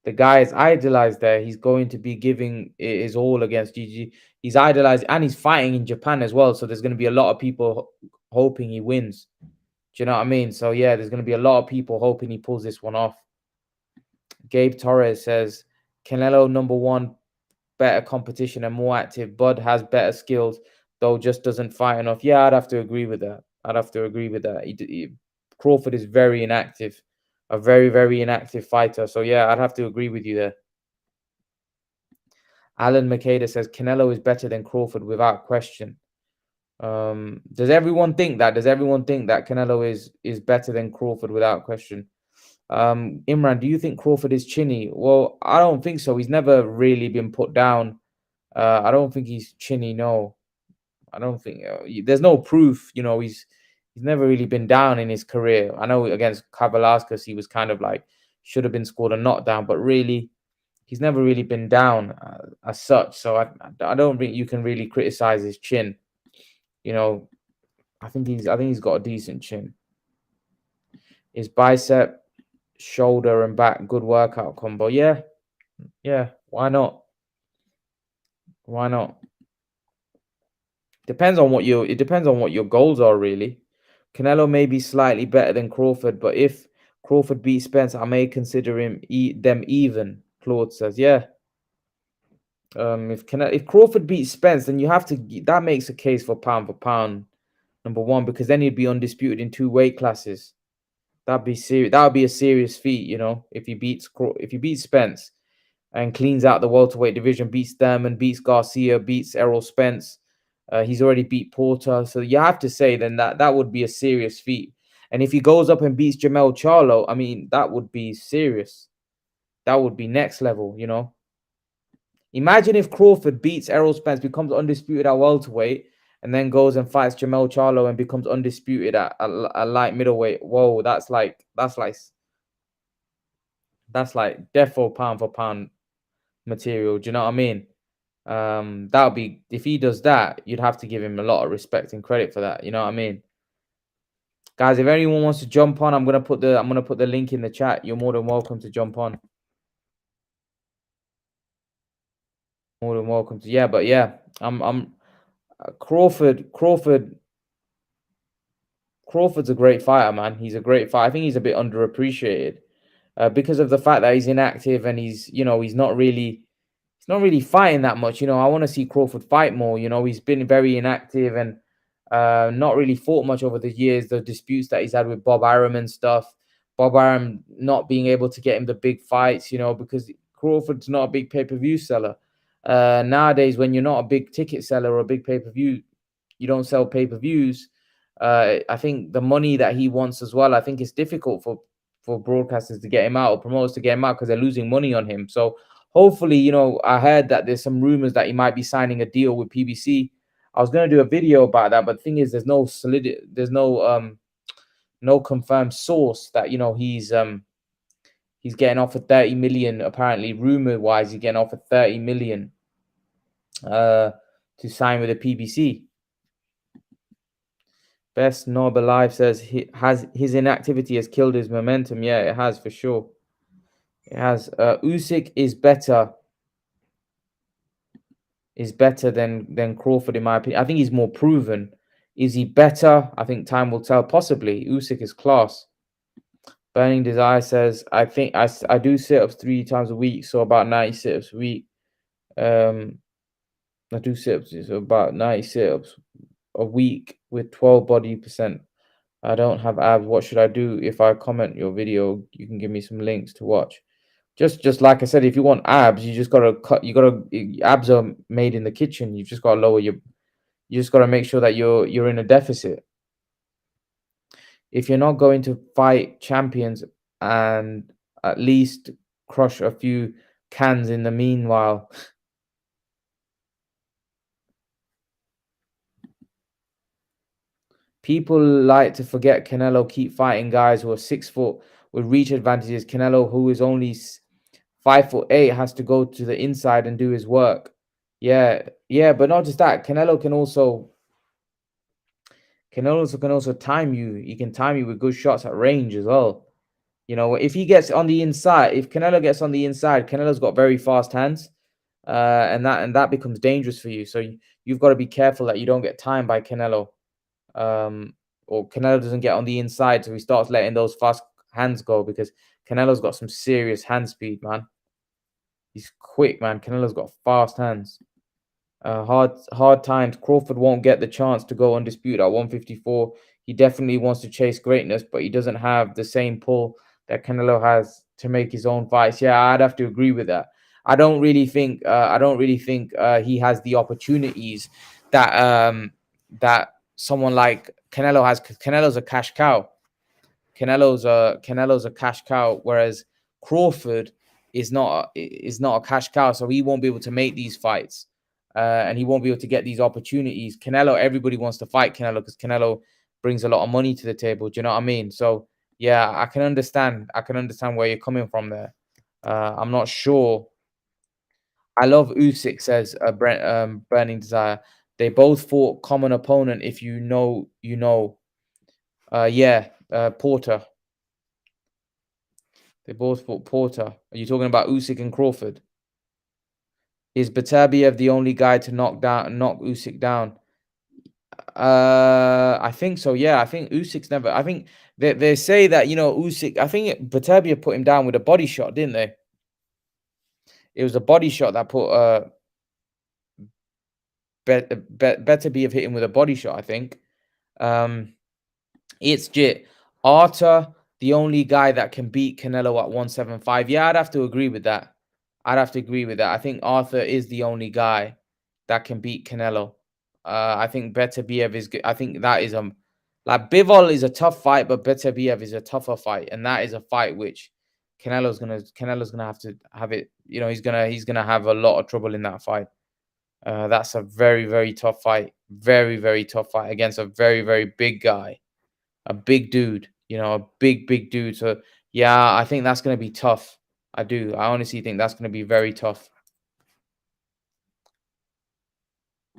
The guy is idolized there. He's going to be giving his all against GG. He's idolized and he's fighting in Japan as well. So there's going to be a lot of people hoping he wins. Do you know what I mean? So yeah, there's going to be a lot of people hoping he pulls this one off. Gabe Torres says Canelo #1, better competition and more active. Bud has better skills, though just doesn't fight enough. Yeah, I'd have to agree with that. Crawford is very inactive, a very, very inactive fighter. So yeah, I'd have to agree with you there. Alan Makeda says Canelo is better than Crawford without question. Does everyone think that? Does everyone think that Canelo is better than Crawford without question? Imran, do you think Crawford is chinny? Well, I don't think so. He's never really been put down. I don't think he's chinny. No, I don't think there's no proof. You know, he's never really been down in his career. I know against Kavalauskas, he was kind of like should have been scored a knockdown, but really, He's never really been down as such. So I don't think you can really criticize his chin. You know, I think he's got a decent chin. His bicep, shoulder, and back, good workout combo. Yeah, yeah. Why not? Why not? Depends on what it depends on what your goals are, really. Canelo may be slightly better than Crawford, but if Crawford beats Spence, I may consider them even. Claude says, yeah. If Crawford beats Spence, then you have to. That makes a case for pound, number one, because then he'd be undisputed in two weight classes. That'd be serious. That would be a serious feat, if he beats Spence and cleans out the welterweight division, beats Thurman, beats Garcia, beats Errol Spence. He's already beat Porter, so you have to say then that would be a serious feat. And if he goes up and beats Jamel Charlo, I mean, that would be serious. That would be next level. Imagine if Crawford beats Errol Spence, becomes undisputed at welterweight, and then goes and fights Jamel Charlo and becomes undisputed at a light middleweight. Whoa, that's like defo pound for pound material. Do you know what I mean? That would be, if he does that, you'd have to give him a lot of respect and credit for that. You know what I mean? Guys, if anyone wants to jump on, I'm gonna put the link in the chat. You're more than welcome to jump on. More than welcome to. Yeah, but yeah, I'm Crawford's a great fighter, man. He's a great fighter. I think he's a bit underappreciated because of the fact that he's inactive and he's not really fighting that much. I want to see Crawford fight more. He's been very inactive and not really fought much over the years. The disputes that he's had with Bob Arum and stuff. Bob Arum not being able to get him the big fights, because Crawford's not a big pay-per-view seller. Nowadays, when you're not a big ticket seller or a big pay-per-view, you don't sell pay-per-views. I think the money that he wants as well, I think it's difficult for broadcasters to get him out or promoters to get him out because they're losing money on him. So hopefully, I heard that there's some rumors that he might be signing a deal with PBC. I was going to do a video about that, but the thing is, there's no confirmed source that he's getting offered 30 million. Apparently, rumor wise, he's getting offered 30 million to sign with the PBC. Best Nob Alive says his inactivity has killed his momentum. Yeah, it has for sure. It has. Usyk is better than Crawford in my opinion. I think he's more proven. Is he better? I think time will tell. Possibly. Usyk is class. Burning Desire says, I think I do sit-ups 3 times a week, so about 90 sit-ups a week. I do sit-ups, so about 90 sit-ups a week with 12 body percent. I don't have abs. What should I do? If I comment your video, you can give me some links to watch. Just like I said, if you want abs, you just gotta cut. Abs are made in the kitchen. You've just gotta lower your. You just gotta make sure that you're in a deficit. If you're not going to fight champions, and at least crush a few cans in the meanwhile. People like to forget Canelo keep fighting guys who are 6 foot with reach advantages. Canelo, who is only 5'8", has to go to the inside and do his work. Yeah, but not just that. Canelo can also time you. He can time you with good shots at range as well. If he gets on the inside, if Canelo gets on the inside, Canelo's got very fast hands, and that becomes dangerous for you. So you've got to be careful that you don't get timed by Canelo, or Canelo doesn't get on the inside, so he starts letting those fast hands go, because Canelo's got some serious hand speed, man. He's quick, man. Canelo's got fast hands. Hard times. Crawford won't get the chance to go undisputed at 154. He definitely wants to chase greatness, but he doesn't have the same pull that Canelo has to make his own fights. Yeah, I'd have to agree with that. I don't really think he has the opportunities that someone like Canelo has. Canelo's a cash cow. Canelo's a cash cow, whereas Crawford is not a cash cow, so he won't be able to make these fights, and he won't be able to get these opportunities. Canelo, everybody wants to fight Canelo because Canelo brings a lot of money to the table. Do you know what I mean? So yeah, I can understand where you're coming from there. I'm not sure I love Usyk, says Burning Desire. They both fought common opponent. If you know, you know. Yeah, Porter. They both fought Porter. Are you talking about Usyk and Crawford? Is Beterbiev the only guy to knock Usyk down? I think so. Yeah, I think Usyk's never. I think they say that Usyk. I think Beterbiev put him down with a body shot, didn't they? It was a body shot that put Beterbiev hit him with a body shot. I think. It's Jit. Arta, the only guy that can beat Canelo at 175. Yeah, I'd have to agree with that. I think Arthur is the only guy that can beat Canelo. I think Beterbiev is good. I think that is like Bivol is a tough fight, but Beterbiev is a tougher fight, and that is a fight which Canelo's gonna have to have it. He's gonna have a lot of trouble in that fight. That's a very, very tough fight. Very, very tough fight against a very, very big guy, a big dude, a big, big dude. So yeah, I think that's going to be tough. I do. I honestly think that's going to be very tough.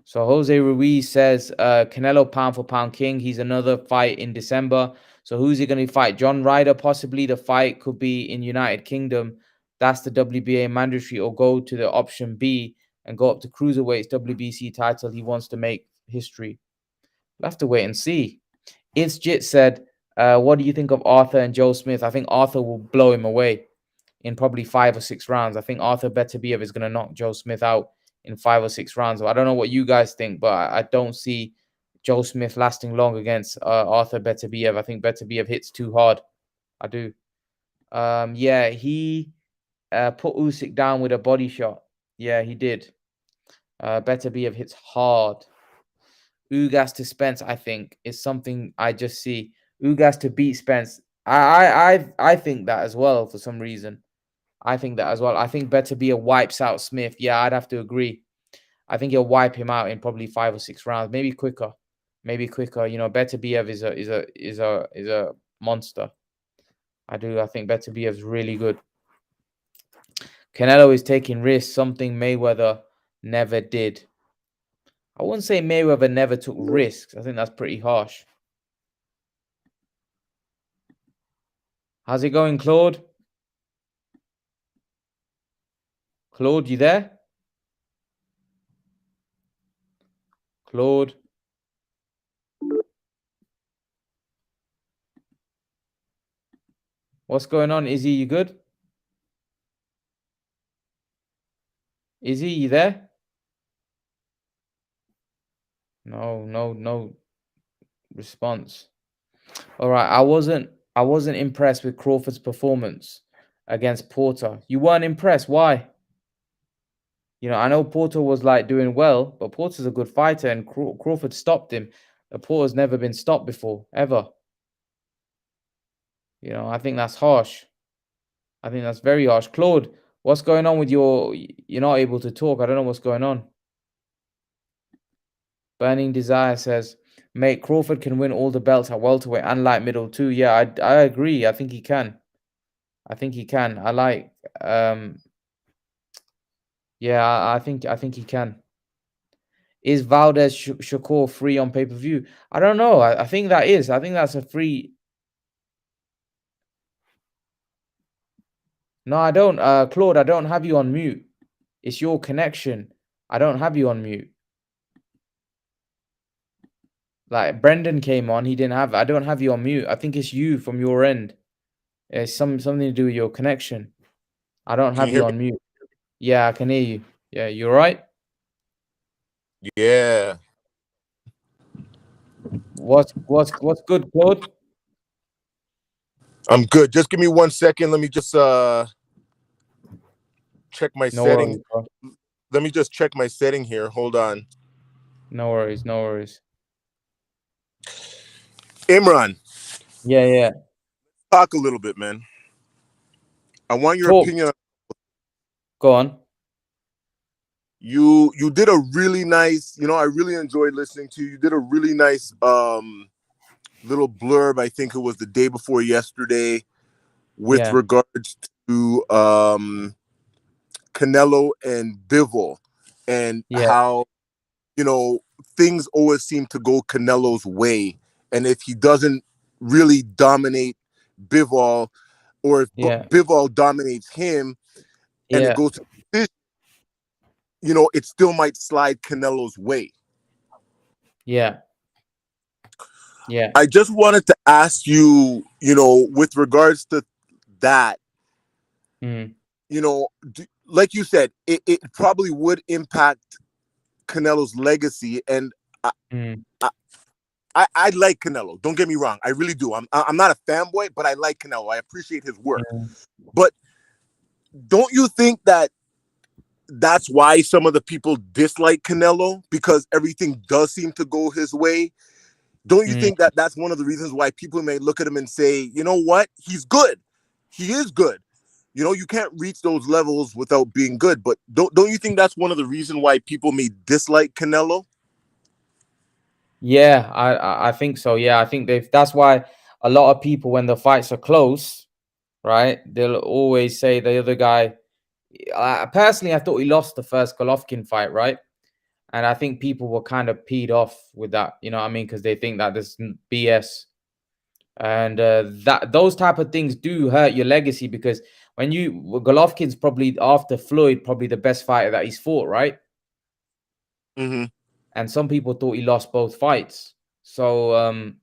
So Jose Ruiz says Canelo pound for pound king. He's another fight in December. So who's he going to fight? John Ryder, possibly. The fight could be in United Kingdom. That's the WBA mandatory, or go to the option B and go up to cruiserweight's WBC title. He wants to make history. We'll have to wait and see. It's Jit said, what do you think of Arthur and Joe Smith? I think Arthur will blow him away in probably 5 or 6 rounds. I think Arthur Beterbiev is going to knock Joe Smith out in 5 or 6 rounds. I don't know what you guys think, but I don't see Joe Smith lasting long against Arthur Beterbiev. I think Beterbiev hits too hard. I do. Yeah, he put Usyk down with a body shot. Yeah, he did. Beterbiev hits hard. Ugas to Spence, I think, is something I just see. Ugas to beat Spence. I think that as well for some reason. I think that as well. I think Beterbiev wipes out Smith. Yeah, I'd have to agree. I think he'll wipe him out in probably 5 or 6 rounds, maybe quicker. Beterbiev is a monster. I do. I think Beterbiev is really good. Canelo is taking risks, something Mayweather never did. I wouldn't say Mayweather never took risks. I think that's pretty harsh. How's it going, Claude? Claude, you there? Claude? What's going on? Izzy, you good? Izzy, you there? No response. All right, I wasn't impressed with Crawford's performance against Porter. You weren't impressed. Why? I know Porter was like doing well, but Porter's a good fighter, and Crawford stopped him. Porter's never been stopped before, ever. I think that's harsh. I think that's very harsh. Claude, what's going on with you're not able to talk? I don't know what's going on. Burning Desire says, mate, Crawford can win all the belts at welterweight and light middle too. Yeah, I agree. I think he can. I like yeah, I think he can. Is Valdez Shakur free on pay-per-view? I don't know. I think that is. I think that's a free. No, I don't. Claude, I don't have you on mute. It's your connection. I don't have you on mute. Like Brendan came on, he didn't have. I don't have you on mute. I think it's you from your end. It's something to do with your connection. I don't have you on mute. Yeah, I can hear you. Yeah, you all right? Yeah. What's good, Claude? I'm good. Just give me 1 second. Let me just check my No setting. worries, bro. Let me just check my setting here. Hold on. No worries. Imran, Yeah. talk a little bit, man. I want your Talk. opinion. Go on. You did a really nice, I really enjoyed listening to you. You did a really nice little blurb. I think it was the day before yesterday with Yeah. regards to Canelo and Bivol, and Yeah, how, you know, things always seem to go Canelo's way. And if he doesn't really dominate Bivol, or if yeah, Bivol dominates him and it yeah, goes to decision, you know, it still might slide Canelo's way. yeah, yeah. I just wanted to ask you, you know, with regards to that, Mm, you know, like you said, it probably would impact Canelo's legacy. And I, mm, I like Canelo. Don't get me wrong. I really do. I'm not a fanboy, but I like Canelo. I appreciate his work. mm. But don't you think that that's why some of the people dislike Canelo, because everything does seem to go his way? Don't you Mm. think that that's one of the reasons why people may look at him and say, you know what, he's good, he is good. You know, you can't reach those levels without being good. But don't you think that's one of the reasons why people may dislike Canelo? Yeah, I think so. Yeah, I think that's why a lot of people, when the fights are close, right, they'll always say the other guy. Personally, I thought he lost the first Golovkin fight, right? And I think people were kind of peed off with that, you know what I mean? Because they think that this BS, and that those type of things do hurt your legacy. Because when Golovkin's probably after Floyd, probably the best fighter that he's fought, right? Mm-hmm. And some people thought he lost both fights. So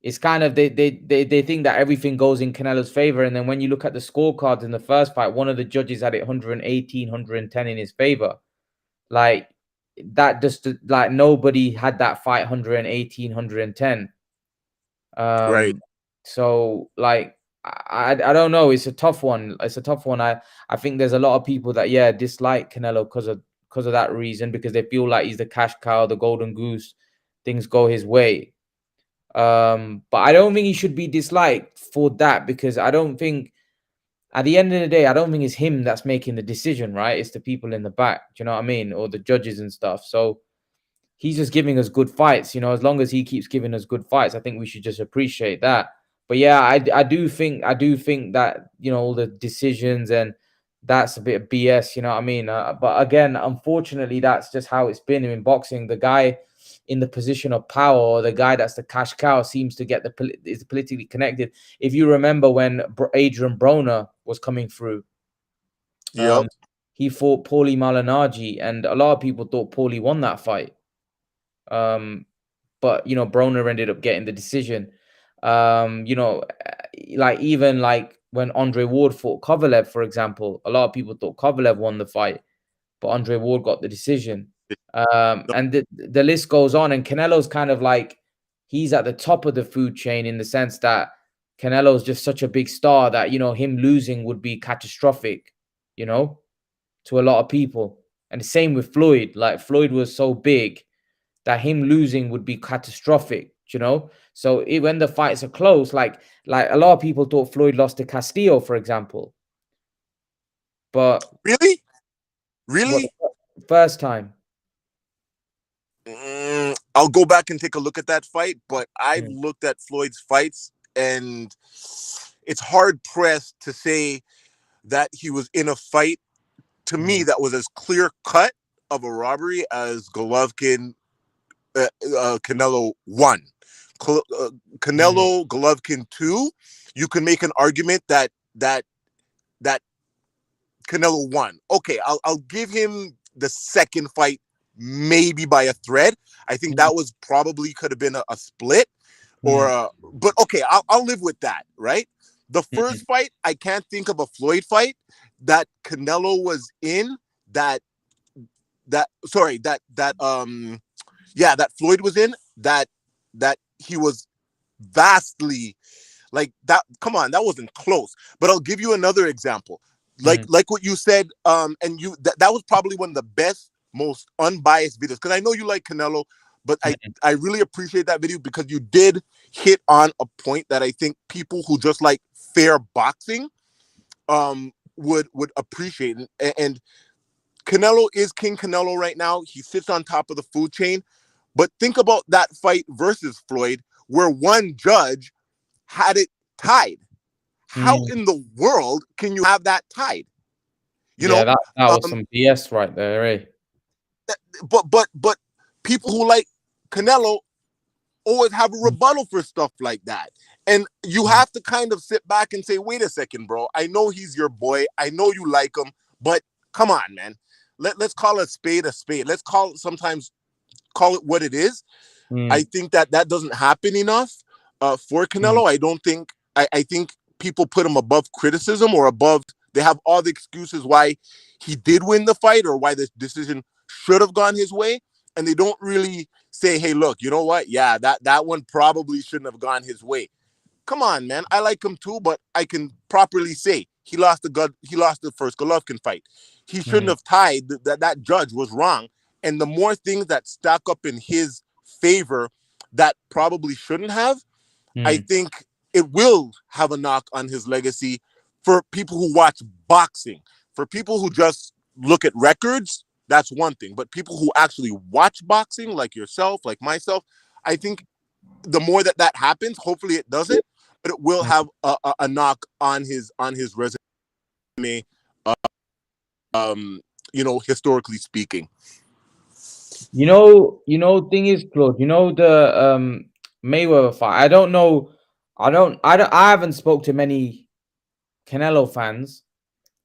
it's kind of they think that everything goes in Canelo's favor. And then when you look at the scorecards in the first fight, one of the judges had it 118, 110 in his favor. Like that, just like nobody had that fight 118, 110. Right. So like I don't know. It's a tough one. It's a tough one. I think there's a lot of people that dislike Canelo because of that reason, because they feel like he's the cash cow, the golden goose. Things go his way. But I don't think he should be disliked for that, because I don't think at the end of the day, I don't think it's him that's making the decision, right? It's the people in the back. Do you know what I mean? Or the judges and stuff. So he's just giving us good fights. You know, as long as he keeps giving us good fights, I think we should just appreciate that. But yeah, I do think that, you know, all the decisions and that's a bit of BS. You know what I mean? But again, unfortunately, that's just how it's been in boxing. The guy in the position of power, or the guy that's the cash cow, seems to get is politically connected. If you remember when Adrian Broner was coming through, Yep. um, he fought Paulie Malignaggi, and a lot of people thought Paulie won that fight. Um, but you know, Broner ended up getting the decision. You know, like even like when Andre Ward fought Kovalev, for example, a lot of people thought Kovalev won the fight, but Andre Ward got the decision. And the list goes on, and Canelo's kind of like he's at the top of the food chain, in the sense that Canelo's just such a big star that, you know, him losing would be catastrophic, you know, to a lot of people. And the same with Floyd. Like Floyd was so big that him losing would be catastrophic, you know. So when the fights are close, like a lot of people thought Floyd lost to Castillo, for example, but Really? what Really? first time? I'll go back and take a look at that fight, but I've Mm, looked at Floyd's fights, and it's hard pressed to say that he was in a fight, to me, mm, that was as clear cut of a robbery as Golovkin, Canelo 1. mm, Canelo Golovkin 2, you can make an argument that Canelo won. Okay, I'll give him the second fight maybe by a thread. I think mm, that was probably could have been a split, or mm, but okay, I'll live with that, right? The mm, first fight, I can't think of a Floyd fight that Canelo was in, that that sorry that Floyd was in, that he was vastly like that. Come on, that wasn't close. But I'll give you another example. mm, Like what you said, and that was probably one of the best, most unbiased videos, because I know you like Canelo, but mm, I really appreciate that video, because you did hit on a point that I think people who just like fair boxing would appreciate. And Canelo is King Canelo right now. He sits on top of the food chain. But think about that fight versus Floyd, where one judge had it tied. How mm, in the world can you have that tied? You know, Yeah, that was um, some BS right there, eh? but people who like Canelo always have a rebuttal for stuff like that. And you Mm, have to kind of sit back and say, wait a second, bro. I know he's your boy. I know you like him, but come on, man. Let's call a spade a spade. Let's sometimes call it what it is. I mm, think that doesn't happen enough for mm, Canelo. I think people put him above criticism or above. They have all the excuses why he did win the fight or why this decision should have gone his way, and they don't really say, "Hey, look, you know what? Yeah, that one probably shouldn't have gone his way." Come on, man. I like him too, but I can properly say he lost the first Golovkin fight. He shouldn't mm, have tied. That judge was wrong. And the more things that stack up in his favor that probably shouldn't have, I mm, think it will have a knock on his legacy for people who watch boxing. For people who just look at records, that's one thing. But people who actually watch boxing, like yourself, like myself, I think the more that happens, hopefully it doesn't, but it will mm. have a knock on his resume. Uh, um, historically speaking. Thing is, Claude, the Mayweather fight. I haven't spoke to many Canelo fans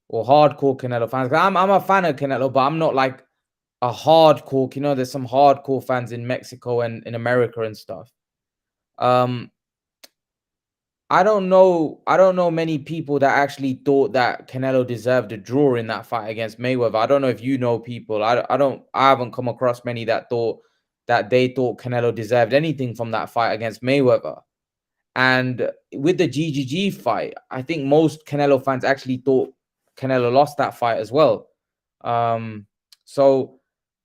or hardcore Canelo fans. 'Cause I'm a fan of Canelo, but I'm not like a hardcore. There's some hardcore fans in Mexico and in America and stuff. Um, I don't know many people that actually thought that Canelo deserved a draw in that fight against Mayweather. I don't know if you know people. I haven't come across many that they thought Canelo deserved anything from that fight against Mayweather. And with the GGG fight, I think most Canelo fans actually thought Canelo lost that fight as well. Um, so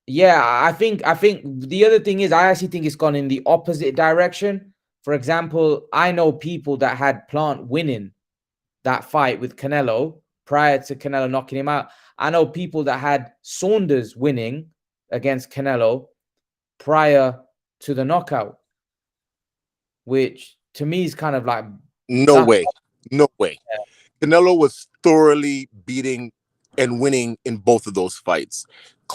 yeah, I think the other thing is I actually think it's gone in the opposite direction. For example, I know people that had Plant winning that fight with Canelo prior to Canelo knocking him out. I know people that had Saunders winning against Canelo prior to the knockout, which to me is kind of like No that's way. No way. Canelo was thoroughly beating and winning in both of those fights.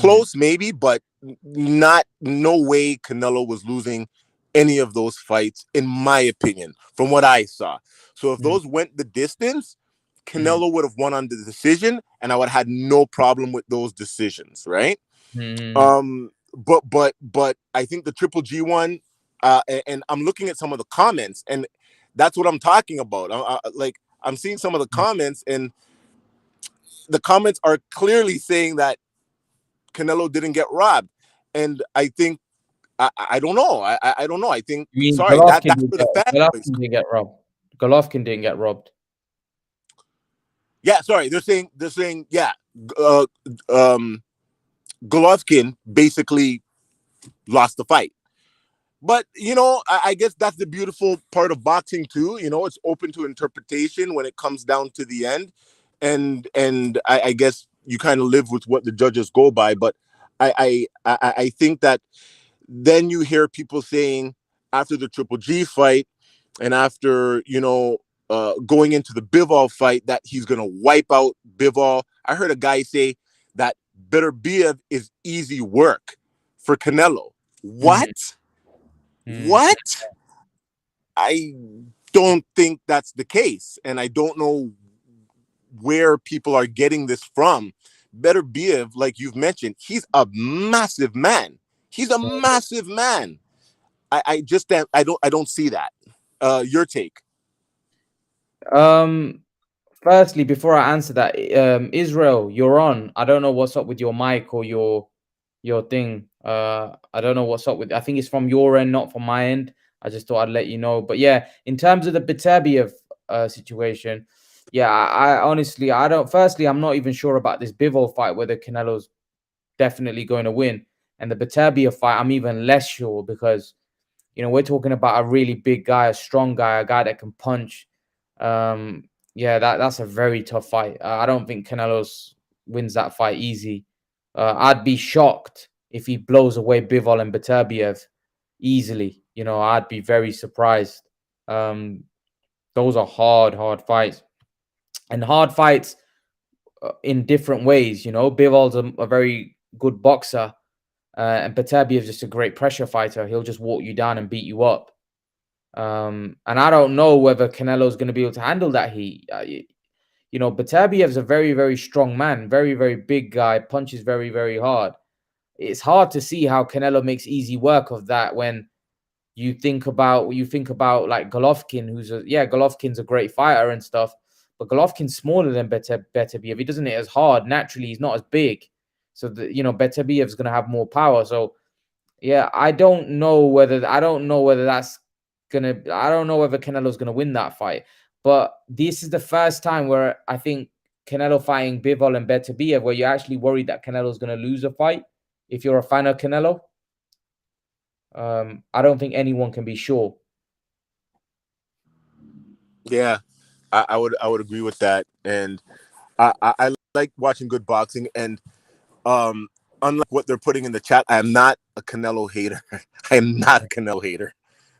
mm, Close, maybe, but not. No way Canelo was losing any of those fights, in my opinion, from what I saw. So if mm, those went the distance, mm, Canelo would have won on the decision, and I would have had no problem with those decisions, right? mm, But I think the Triple G one, and I'm looking at some of the comments, and that's what I'm talking about. Like I'm seeing some of the mm. comments, and the comments are clearly saying that Canelo didn't get robbed, and I think I don't know. I don't know. I think I mean, sorry Golovkin that's did where get the fanboys. Golovkin did get robbed. Golovkin didn't get robbed. Yeah, sorry. They're saying yeah. Uh, um, Golovkin basically lost the fight. But I guess that's the beautiful part of boxing too. It's open to interpretation when it comes down to the end, and I guess you kind of live with what the judges go by. But I think that then you hear people saying after the Triple G fight and after going into the Bivol fight that he's gonna wipe out Bivol. I heard a guy say that Beterbiev is easy work for Canelo. Mm, What? mm, What? I don't think that's the case. And I don't know where people are getting this from. Beterbiev, like you've mentioned, he's a massive man. He's a massive man. I just I don't see that. Your take. mm. Firstly, before I answer that, Israel, you're on. I don't know what's up with your mic or your thing. I don't know what's up with. I think it's from your end, not from my end. I just thought I'd let you know. But yeah, in terms of the Beterbiev situation, yeah, I honestly I don't. Firstly, I'm not even sure about this Bivol fight whether Canelo's definitely going to win, and the Beterbiev fight I'm even less sure because we're talking about a really big guy, a strong guy, a guy that can punch. Um, yeah, that's a very tough fight. I don't think Canelo's wins that fight easy. I'd be shocked if he blows away Bivol and Beterbiev easily. I'd be very surprised. Um, those are hard fights, and hard fights. in different ways. You know, Bivol's a very good boxer, and Beterbiev's just a great pressure fighter. He'll just walk you down and beat you up. And I don't know whether Canelo's going to be able to handle that heat. You know, Beterbiev's a very, very strong man, very, very big guy, punches very, very hard. It's hard to see how Canelo makes easy work of that when you think about like Golovkin, Golovkin's a great fighter and stuff, but Golovkin's smaller than Beterbiev. He doesn't hit as hard. Naturally, he's not as big. So Beterbiev's gonna have more power. So yeah, I don't know whether Canelo's gonna win that fight. But this is the first time where I think Canelo fighting Bivol and Beterbiev, where you're actually worried that Canelo's gonna lose a fight. If you're a fan of Canelo, I don't think anyone can be sure. Yeah, I would agree with that, and I like watching good boxing, and unlike what they're putting in the chat, I am not a Canelo hater. I am not a Canelo hater.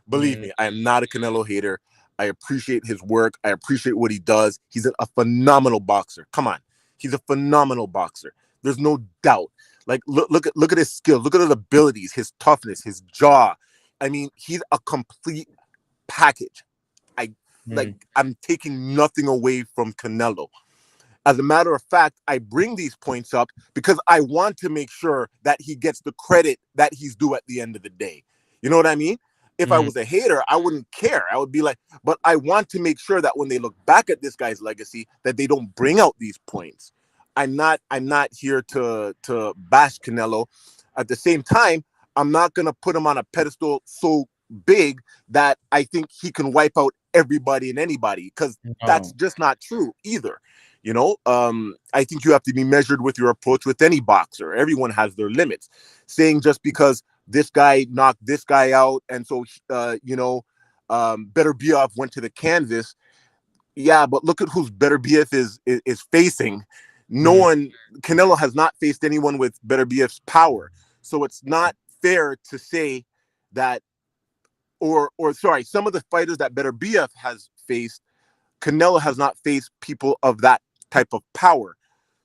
Believe me, I am not a Canelo hater. I appreciate his work. I appreciate what he does. He's a phenomenal boxer. Come on, he's a phenomenal boxer. There's no doubt. Like look at his skill. Look at his abilities, his toughness, his jaw. I mean, he's a complete package. I'm taking nothing away from Canelo. As a matter of fact, I bring these points up because I want to make sure that he gets the credit that he's due at the end of the day. You know what I mean? If I was a hater, I wouldn't care. I would be like, but I want to make sure that when they look back at this guy's legacy, that they don't bring out these points. I'm not here to bash Canelo. At the same time, I'm not gonna put him on a pedestal so big that I think he can wipe out everybody and anybody, because that's just not true either. You know, I think you have to be measured with your approach with any boxer. Everyone has their limits. Saying just because this guy knocked this guy out, and so Beterbiev went to the canvas. Yeah, but look at who's Beterbiev is facing. No one, Canelo has not faced anyone with Beterbiev's power, so it's not fair to say that, or sorry, some of the fighters that Beterbiev has faced, Canelo has not faced people of that type of power.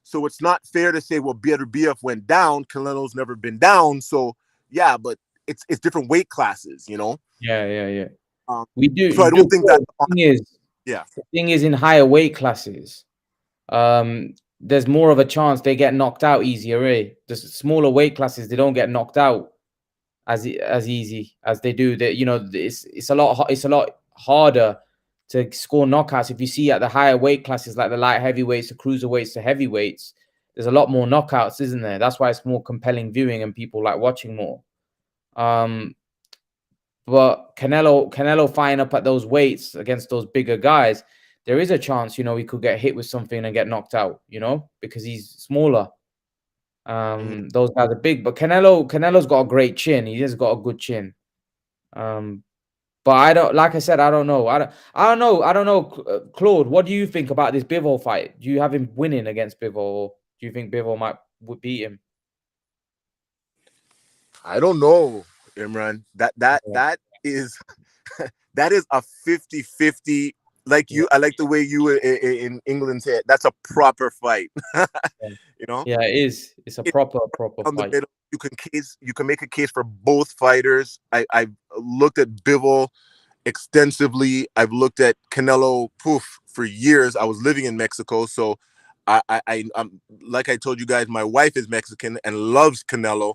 So it's not fair to say, well, Beterbiev went down, Canelo's never been down. So yeah, but it's different weight classes, you know. Yeah. Um, We do. so I don't think that. The thing is, in higher weight classes, there's more of a chance they get knocked out easier. The smaller weight classes, they don't get knocked out as easy as they do. That it's a lot harder to score knockouts. If you see at the higher weight classes, like the light heavyweights, the cruiserweights, the heavyweights, there's a lot more knockouts, isn't there? That's why it's more compelling viewing and people like watching more. But Canelo fighting up at those weights against those bigger guys, there is a chance, he could get hit with something and get knocked out, because he's smaller. Those guys are big, but Canelo's got a great chin. He has got a good chin. But I don't, like I said, I don't know. I don't know. Claude, what do you think about this Bivol fight? Do you have him winning against Bivol, or do you think Bivol would beat him? I don't know, Imran. That is that is a 50-50. I like the way you in England said that's a proper fight. You know? Yeah, it is. It's a proper fight. Middle, you can make a case for both fighters. I've looked at Bivol extensively. I've looked at Canelo for years. I was living in Mexico, so I'm like I told you guys, my wife is Mexican and loves Canelo.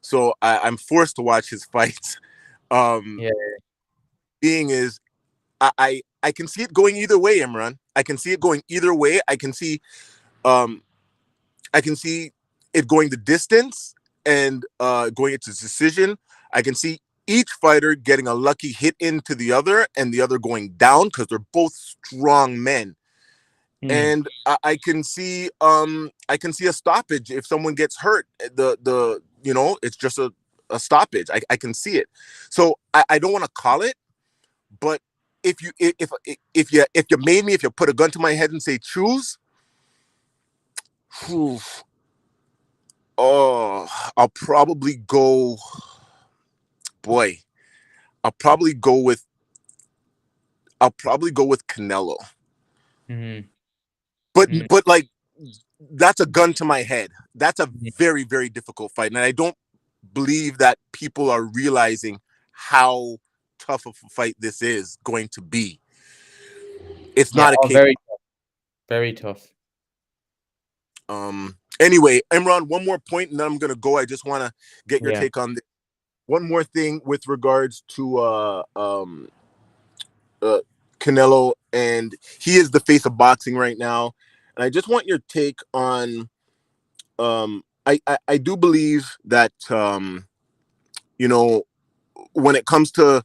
So I'm forced to watch his fights. Being is, I can see it going either way, Imran. I can see it going either way. I can see it going the distance and going into decision. I can see each fighter getting a lucky hit into the other and the other going down because they're both strong men. And I can see a stoppage if someone gets hurt. It's just a stoppage. I can see it. So I don't want to call it, but if you made me, if you put a gun to my head and say choose, I'll probably go. Boy, I'll probably go with Canelo. But that's a gun to my head. That's a very, very difficult fight. And I don't believe that people are realizing how tough of a fight this is going to be. It's Yeah, not a oh, cake. very tough. Anyway, Imran, one more point and then I'm gonna go. I just want to get your Yeah. take on this. One more thing with regards to Canelo, and he is the face of boxing right now. And I just want your take on I do believe that you know, when it comes to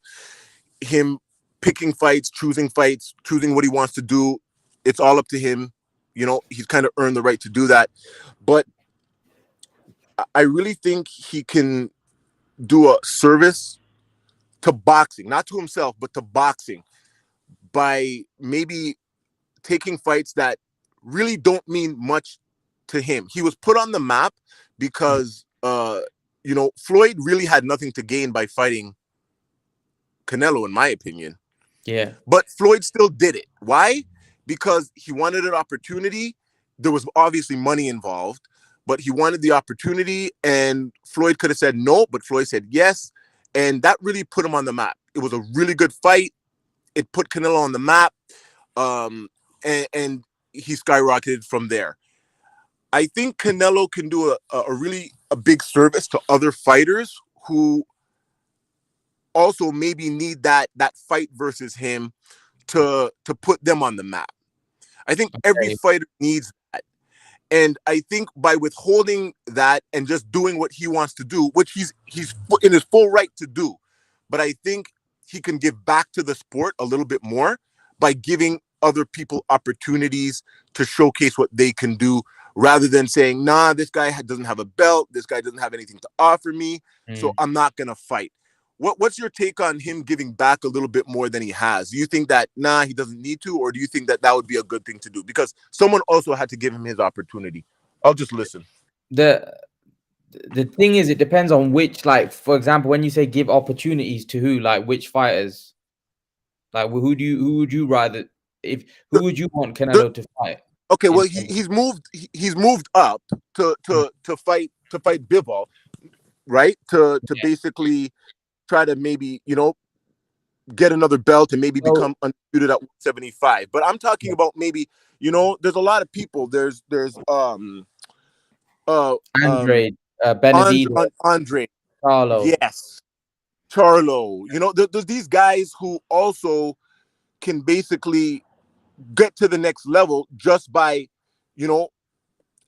him picking fights, choosing what he wants to do, it's all up to him. You know, he's kind of earned the right to do that. But I really think he can do a service to boxing, not to himself, but to boxing, by maybe taking fights that really don't mean much to him. He was put on the map because you know, Floyd really had nothing to gain by fighting Canelo, in my opinion. Yeah. But Floyd still did it. Why? Because he wanted an opportunity. There was obviously money involved, but he wanted the opportunity, and Floyd could have said no, but Floyd said yes. And that really put him on the map. It was a really good fight. It put Canelo on the map. And he skyrocketed from there. I think Canelo can do a really a big service to other fighters who also maybe need that fight versus him to put them on the map. I think every Okay. fighter needs that. And I think by withholding that and just doing what he wants to do, which he's in his full right to do, but I think he can give back to the sport a little bit more by giving other people opportunities to showcase what they can do, rather than saying, nah, this guy doesn't have a belt, this guy doesn't have anything to offer me, so I'm not gonna fight. What's your take on him giving back a little bit more than he has? Do you think that, nah, he doesn't need to, or do you think that that would be a good thing to do? Because someone also had to give him his opportunity. I'll just listen. The thing is, it depends on which, like, for example, when you say give opportunities to who, like which fighters, like who would you rather, who would you want The, Canelo to fight? okay, In well, he's moved up to fight Bivol, right? To basically try to maybe, you know, get another belt and maybe So become undisputed at 175. But I'm talking about maybe, you know, there's a lot of people. There's uh um Andre, Benavidez, Andre, Carlo. yes, Charlo. You know, there's these guys who also can basically get to the next level just by, you know,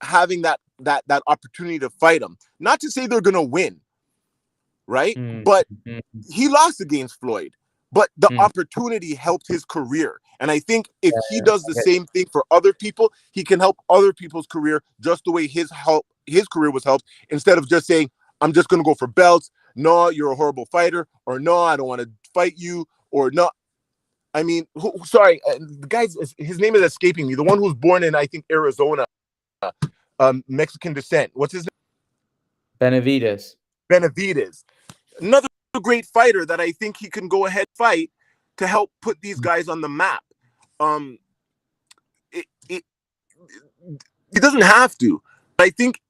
having that opportunity to fight them. Not to say they're gonna win, right? Mm, But mm, he lost against Floyd, but the mm. opportunity helped his career. And I think if he does the Okay. same thing for other people, he can help other people's career just the way his career was helped, instead of just saying, I'm just gonna go for belts. No, you're a horrible fighter, or no, I don't want to fight you, or no. I mean, sorry, the guy's his name is escaping me. The one who's born in, I think, Arizona, Mexican descent. What's his name? Benavidez. Benavidez. Another great fighter that I think he can go ahead fight to help put these guys on the map. Um, it, it, he doesn't have to. I think,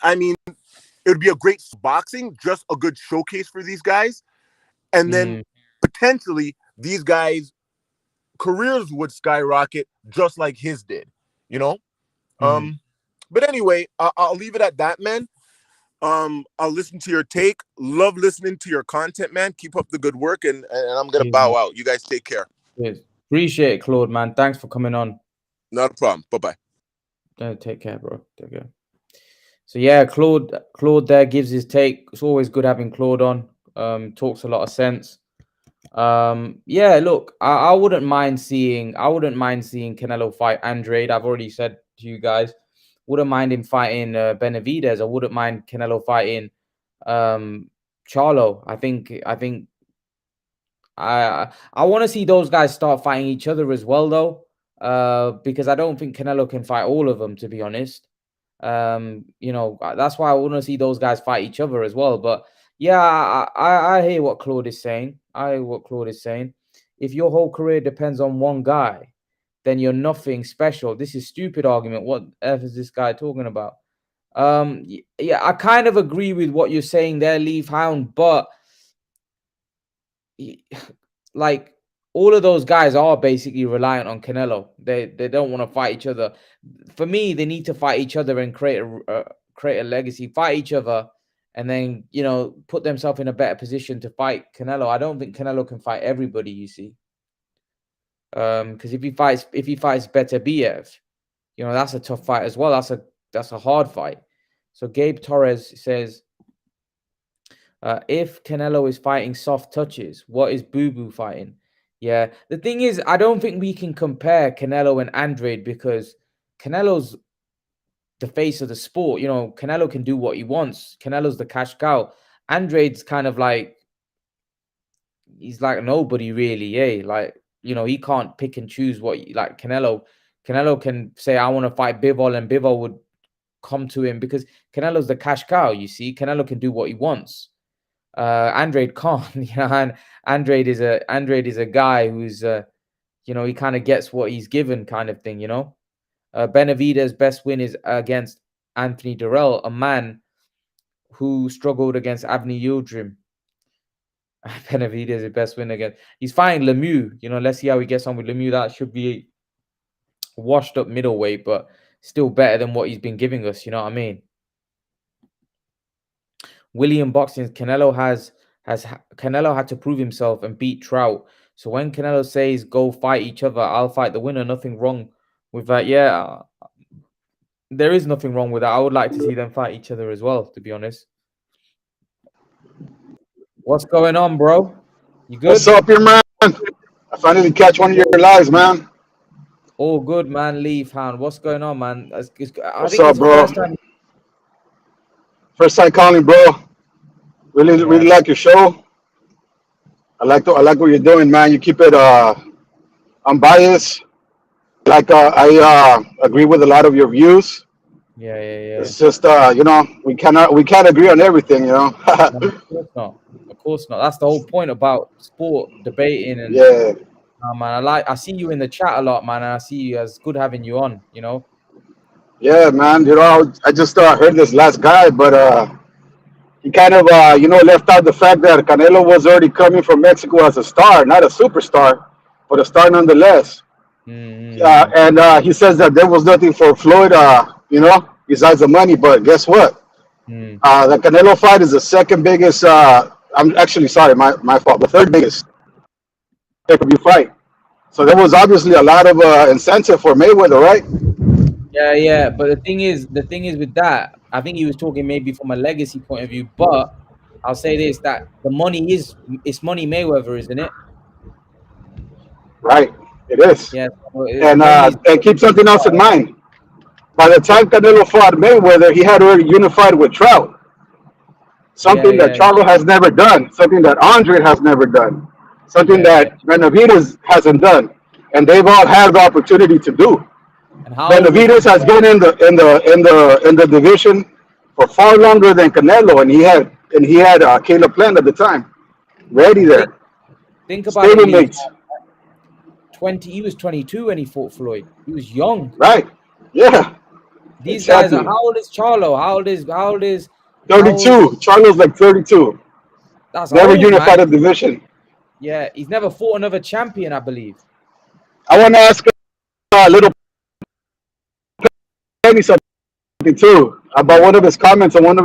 I mean, it would be a great boxing, just a good showcase for these guys. And then Mm, potentially these guys' careers would skyrocket just like his did, you know? mm. But anyway, I'll leave it at that, man. I'll listen to your take. Love listening to your content, man. Keep up the good work, and I'm gonna Cheers, man. bow out. You guys take care. Cheers. Appreciate it, Claude, man. Thanks for coming on. Not a problem. Bye bye. Take care, bro. Take care. So yeah, Claude there gives his take. It's always good having Claude on. Talks a lot of sense. Yeah, look, I wouldn't mind seeing Canelo fight Andrade. I've already said to you guys, wouldn't mind him fighting Benavidez. I wouldn't mind Canelo fighting Charlo. I want to see those guys start fighting each other as well, though, because I don't think Canelo can fight all of them, to be honest. You know, that's why I want to see those guys fight each other as well. But yeah, I hear what Claude is saying. I hear what Claude is saying. If your whole career depends on one guy, then you're nothing special. This is stupid argument. What earth is this guy talking about? Yeah, I kind of agree with what you're saying there, Leaf Hound, but like all of those guys are basically reliant on Canelo. They don't want to fight each other. For me, they need to fight each other and create a legacy, fight each other, and then put themselves in a better position to fight Canelo. I don't think Canelo can fight everybody. You see, because if he fights better BF, that's a tough fight as well. That's a hard fight. So Gabe Torres says, if Canelo is fighting soft touches, what is Boo Boo fighting? Yeah, the thing is, I don't think we can compare Canelo and Andrade because Canelo's the face of the sport. Canelo can do what he wants. Canelo's the cash cow. Andrade's kind of like, he's like nobody really, eh? Like, he can't pick and choose like Canelo. Canelo can say, I want to fight Bivol, and Bivol would come to him because Canelo's the cash cow, you see. Canelo can do what he wants. Andrade can't, and Andrade is a guy who's he kind of gets what he's given, kind of thing. Benavidez' best win is against Anthony Durrell, a man who struggled against Avni Yildirim. Benavidez' best win again. He's fighting Lemieux. Let's see how he gets on with Lemieux. That should be washed up middleweight, but still better than what he's been giving us. You know what I mean? William Boxing, Canelo had to prove himself and beat Trout. So when Canelo says go fight each other, I'll fight the winner. Nothing wrong with that. Yeah, there is nothing wrong with that. I would like to see them fight each other as well, to be honest. What's going on, bro? You good? What's up, your man? I finally catch one of your lives, man. All good, man. Leaf Hound. What's going on, man? What's up, bro? First time calling, bro. Really like your show. I like what you're doing, man. You keep it unbiased. I agree with a lot of your views. Yeah. It's just we can't agree on everything, No, of course not. That's the whole point about sport debating and yeah. Man, I see you in the chat a lot, man, and I see you. It's good having you on. Yeah, man. I just heard this last guy, but he kind of left out the fact that Canelo was already coming from Mexico as a star, not a superstar, but a star nonetheless. And he says that there was nothing for Floyd, besides the money. But guess what? The Canelo fight is the second biggest. I'm actually sorry, my fault. The third biggest pay-per-view fight. So there was obviously a lot of incentive for Mayweather, right? Yeah. But the thing is with that, I think he was talking maybe from a legacy point of view. But I'll say this: that the money it's money Mayweather, isn't it? Right. It is. Yeah. And keep something else in mind. By the time Canelo fought Mayweather, he had already unified with Trout. Something that Charlo has never done. Something that Andre has never done. Something that Benavidez hasn't done. And they've all had the opportunity to do. Benavidez has been in the division for far longer than Canelo, and he had Caleb Plant at the time ready there. Think about it. He was 22 when he fought Floyd. He was young. Right. Yeah. These guys are, how old is Charlo? How old is 32. Charlo's like 32. That's never old, unified man. a division. Yeah, he's never fought another champion, I believe. I want to ask Little Penny something too about one of his comments. I want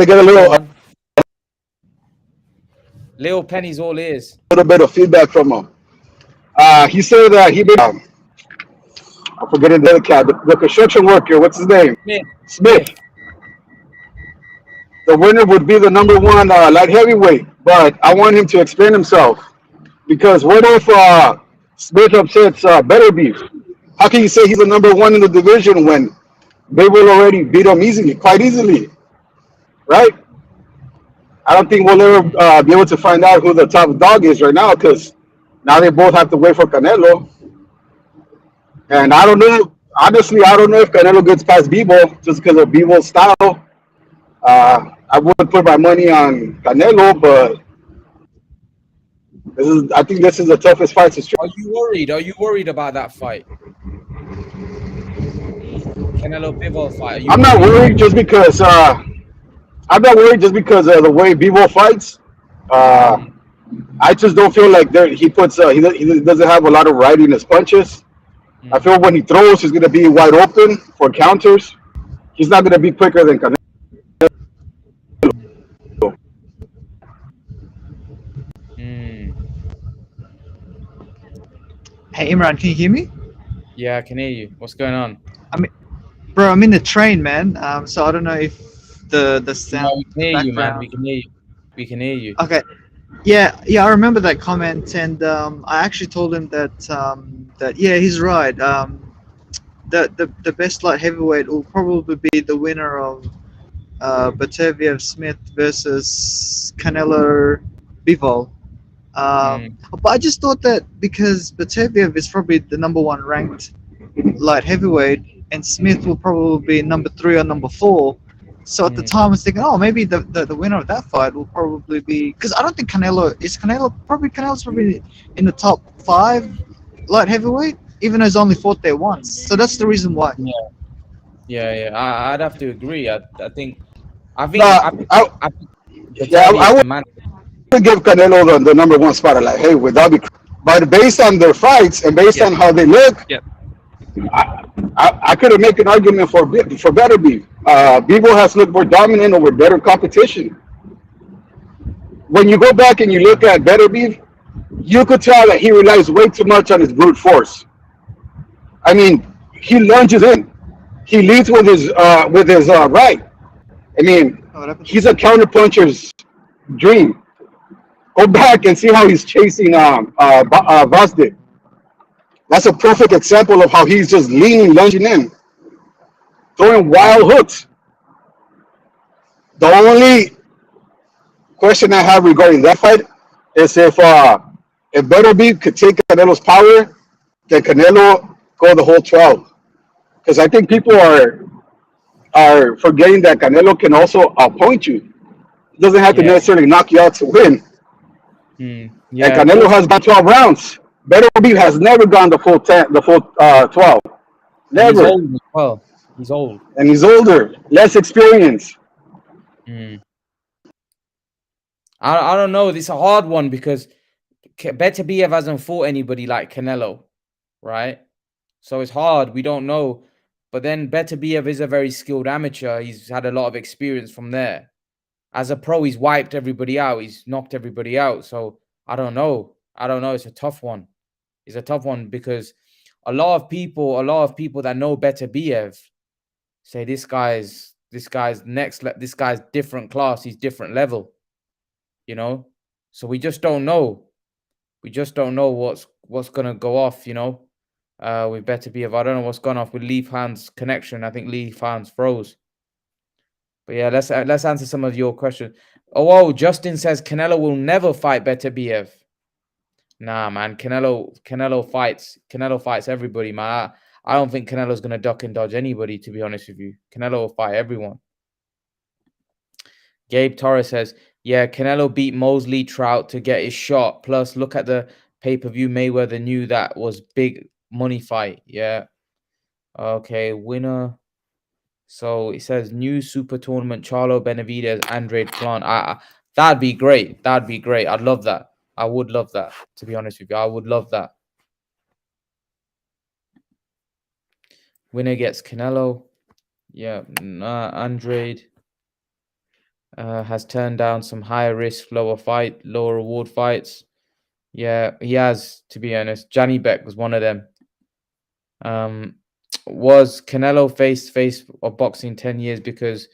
to get a Little Penny's all ears. A little bit of feedback from him. He said that he been I'm forgetting the other cat, the construction worker. What's his name? Smith. The winner would be the number one light heavyweight, but I want him to explain himself because what if Smith upsets Better Beef? How can you say he's the number one in the division when they will already beat him quite easily, right? I don't think we'll ever be able to find out who the top dog is right now because now they both have to wait for Canelo. And I don't know. Honestly, I don't know if Canelo gets past Bivol just because of Bivol's style. I would put my money on Canelo, but I think this is the toughest fight to stream. Are you worried? Are you worried about that fight? Canelo Bivol fight. Are you I'm not worried? worried just because of the way Bivol fights. Uh, Mm, I just don't feel like he doesn't have a lot of riding his punches. I mm, feel when he throws, he's gonna be wide open for counters. He's not gonna be quicker than Canelo. mm, mm. Hey Imran, can you hear me? Yeah, I can hear you. What's going on? I mean, bro, I'm in the train, man. So I don't know if the No, sound, we can the hear you, man. We background. can hear you. We can hear you. Okay, yeah, I remember that comment, and I actually told him that yeah, he's right. The best light heavyweight will probably be the winner of Batavia Smith versus Canelo Bivol. Mm, But I just thought that because Batavia is probably the number one ranked light heavyweight, and Smith will probably be number three or number four. So at the mm. time, I was thinking, oh, maybe the winner of that fight will probably be, because I don't think Canelo's probably in the top five light heavyweight, even though he's only fought there once. So that's the reason why. Yeah, yeah. I'd have to agree. I think, I think, Nah, I think, I think yeah, Batavia is I the man. would give Canelo the number one spot. Like, hey, without be, but based on their fights and based Yep, on how they look, yep. I could make an argument for better beef. Bivol has looked more dominant over better competition. When you go back and you look at better beef, you could tell that he relies way too much on his brute force. I mean, he lunges in. He leads with his right. I mean, Oh, what happened? he's a counterpuncher's dream. Go back and see how he's chasing Vosdick. That's a perfect example of how he's just leaning, lunging in, throwing wild hooks. The only question I have regarding that fight is if Beterbiev could take Canelo's power, then Canelo go the whole 12. Because I think people are forgetting that Canelo can also appoint you. It doesn't have to Yeah, necessarily knock you out to win. And yeah. Canelo Talk, has gone 12 rounds. Beterbiev has never gone the full 12. and he's Never. old as well. He's old. And he's older, less experience. Mm. I don't know. It's a hard one because Beterbiev hasn't fought anybody like Canelo, right? So it's hard. We don't know. But then Beterbiev is a very skilled amateur. He's had a lot of experience from there. As a pro, he's wiped everybody out. He's knocked everybody out. So I don't know. I don't know. It's a tough one. It's a tough one because a lot of people that know Beterbiev say this guy's this guy's different class. He's different level. You know, so we just don't know. We just don't know what's gonna go off. With Beterbiev. I don't know what's gone off with Leaf Hand's connection. I think Leaf Hands froze. But yeah, let's answer some of your questions. Oh, Justin says Canelo will never fight Beterbiev. Nah, man, Canelo fights everybody, man. I don't think Canelo's gonna duck and dodge anybody. To be honest with you, Canelo will fight everyone. Gabe Torres says, yeah, Canelo beat Mosley Trout to get his shot. Plus, look at the pay-per-view Mayweather knew that was big money fight. Yeah. Okay, winner. So it says new super tournament, Charlo Benavidez, Andrade Plant. That'd be great. That'd be great. I'd love that. I would love that. To be honest with you, I would love that. Winner gets Canelo. Yeah, Andrade has turned down some higher risk, lower reward fights. Yeah, he has. To be honest, Johnny Beck was one of them. Was Canelo face of boxing 10 years because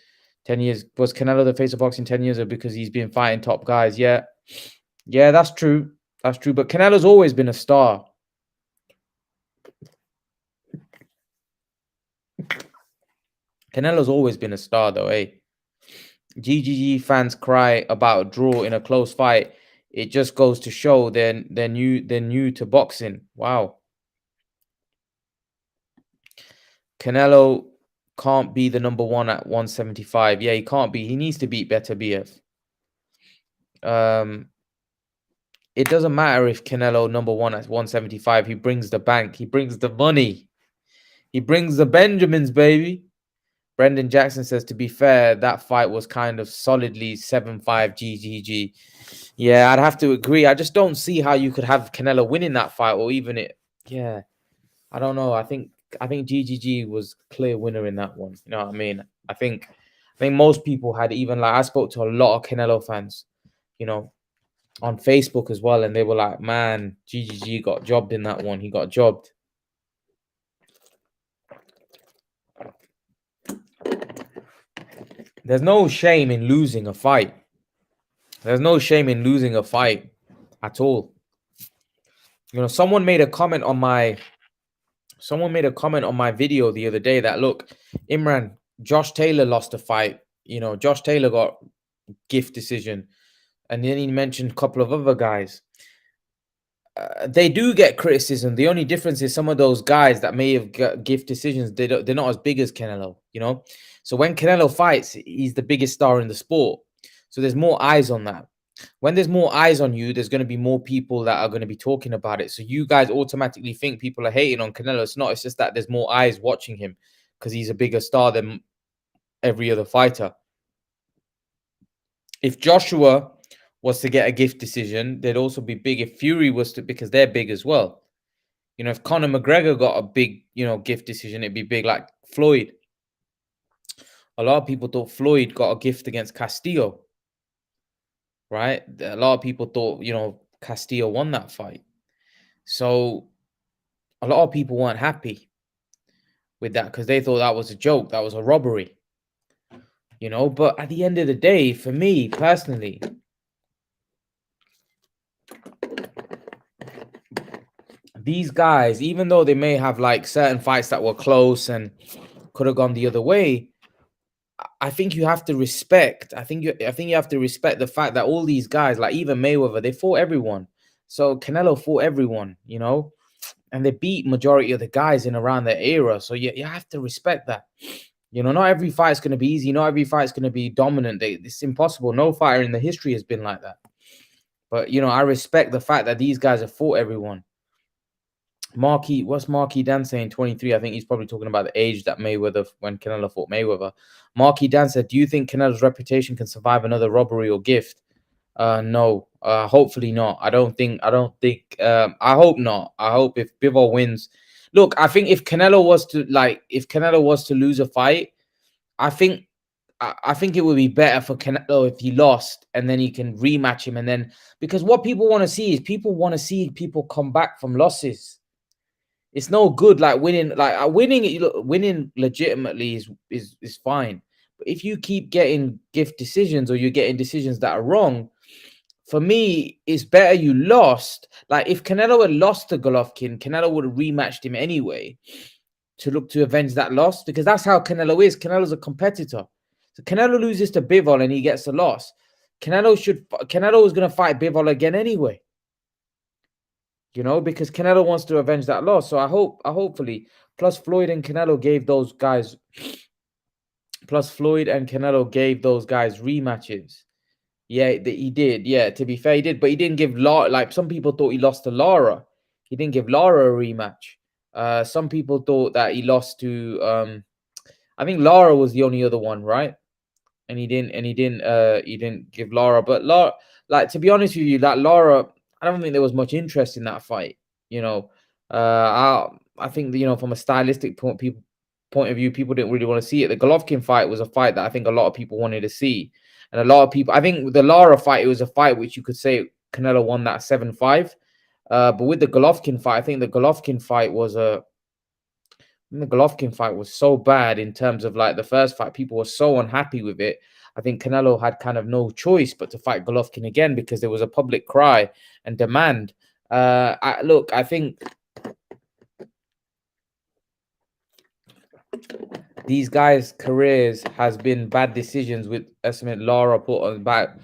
10 years was Canelo the face of boxing 10 years or because he's been fighting top guys? Yeah, that's true. That's true. But Canelo's always been a star. Canelo's always been a star, though, eh? GGG fans cry about a draw in a close fight. It just goes to show they're new to boxing. Wow. Canelo can't be the number one at 175. Yeah, he can't be. He needs to beat Beterbiev. it doesn't matter if Canelo number one at 175. He brings the bank. He brings the money. He brings the Benjamins, baby. Brendan Jackson says, to be fair, that fight was kind of solidly 7-5 GGG. Yeah, I'd have to agree. I just don't see how you could have Canelo winning that fight or even it. Yeah, I don't know. I think GGG was clear winner in that one. You know what I mean? I think most people had, even like I spoke to a lot of Canelo fans, you know, on Facebook as well, and they were like, man, GGG got jobbed in that one. He got jobbed. There's no shame in losing a fight. There's no shame in losing a fight at all. You know, someone made a comment on my video the other day that, look, Imran, Josh Taylor lost a fight. You know, Josh Taylor got gift decision. And then he mentioned a couple of other guys. They do get criticism. The only difference is some of those guys that may have got gift decisions, they're not as big as Canelo, you know? So when Canelo fights, he's the biggest star in the sport. So there's more eyes on that. When there's more eyes on you, there's going to be more people that are going to be talking about it. So you guys automatically think people are hating on Canelo. It's not. It's just that there's more eyes watching him because he's a bigger star than every other fighter. If Joshua was to get a gift decision, they'd also be big. If Fury was to, because they're big as well. You know, if Conor McGregor got a big, you know, gift decision, it'd be big. Like Floyd. A lot of people thought Floyd got a gift against Castillo. Right? A lot of people thought, you know, Castillo won that fight. So a lot of people weren't happy with that because they thought that was a joke. That was a robbery. You know, but at the end of the day, for me personally, these guys, even though they may have like certain fights that were close and could have gone the other way, I think you have to respect. I think you have to respect the fact that all these guys, like even Mayweather, they fought everyone. So Canelo fought everyone, you know, and they beat majority of the guys in around their era. So you have to respect that. You know, not every fight's going to be easy. Not every fight's going to be dominant. It's impossible. No fighter in the history has been like that. But, you know, I respect the fact that these guys have fought everyone. What's Marquis Dan saying? 23. I think he's probably talking about the age that Mayweather, when Canelo fought Mayweather. Marquis Dan said, do you think Canelo's reputation can survive another robbery or gift? No. Hopefully not. I hope not. I hope if Bivol wins. Look, I think if Canelo was to lose a fight, I think it would be better for Canelo if he lost and then he can rematch him. And then, because what people want to see is people come back from losses. It's no good like winning, winning legitimately is fine. But if you keep getting gift decisions or you're getting decisions that are wrong, for me, it's better you lost. Like if Canelo had lost to Golovkin, Canelo would have rematched him anyway to look to avenge that loss, because that's how Canelo is. Canelo's a competitor. So Canelo loses to Bivol and he gets a loss. Canelo is going to fight Bivol again anyway. You know, because Canelo wants to avenge that loss. So hopefully, plus Floyd and Canelo gave those guys rematches. Yeah, he did. Yeah, to be fair, he did. But he didn't give Lara, like some people thought he lost to Lara. He didn't give Lara a rematch. Some people thought that he lost to I think Lara was the only other one, right? And he didn't give Lara. But Lara, like, to be honest with you, that Lara, I don't think there was much interest in that fight. You know, I think that, you know, from a stylistic point of view, people didn't really want to see it. The Golovkin fight was a fight that I think a lot of people wanted to see. And a lot of people, I think the Lara fight, it was a fight which you could say Canelo won that 7-5. But with the Golovkin fight, I think the Golovkin fight was so bad in terms of like the first fight. People were so unhappy with it. I think Canelo had kind of no choice but to fight Golovkin again because there was a public cry and demand. I think these guys' careers has been bad decisions with estimate Lara put on back.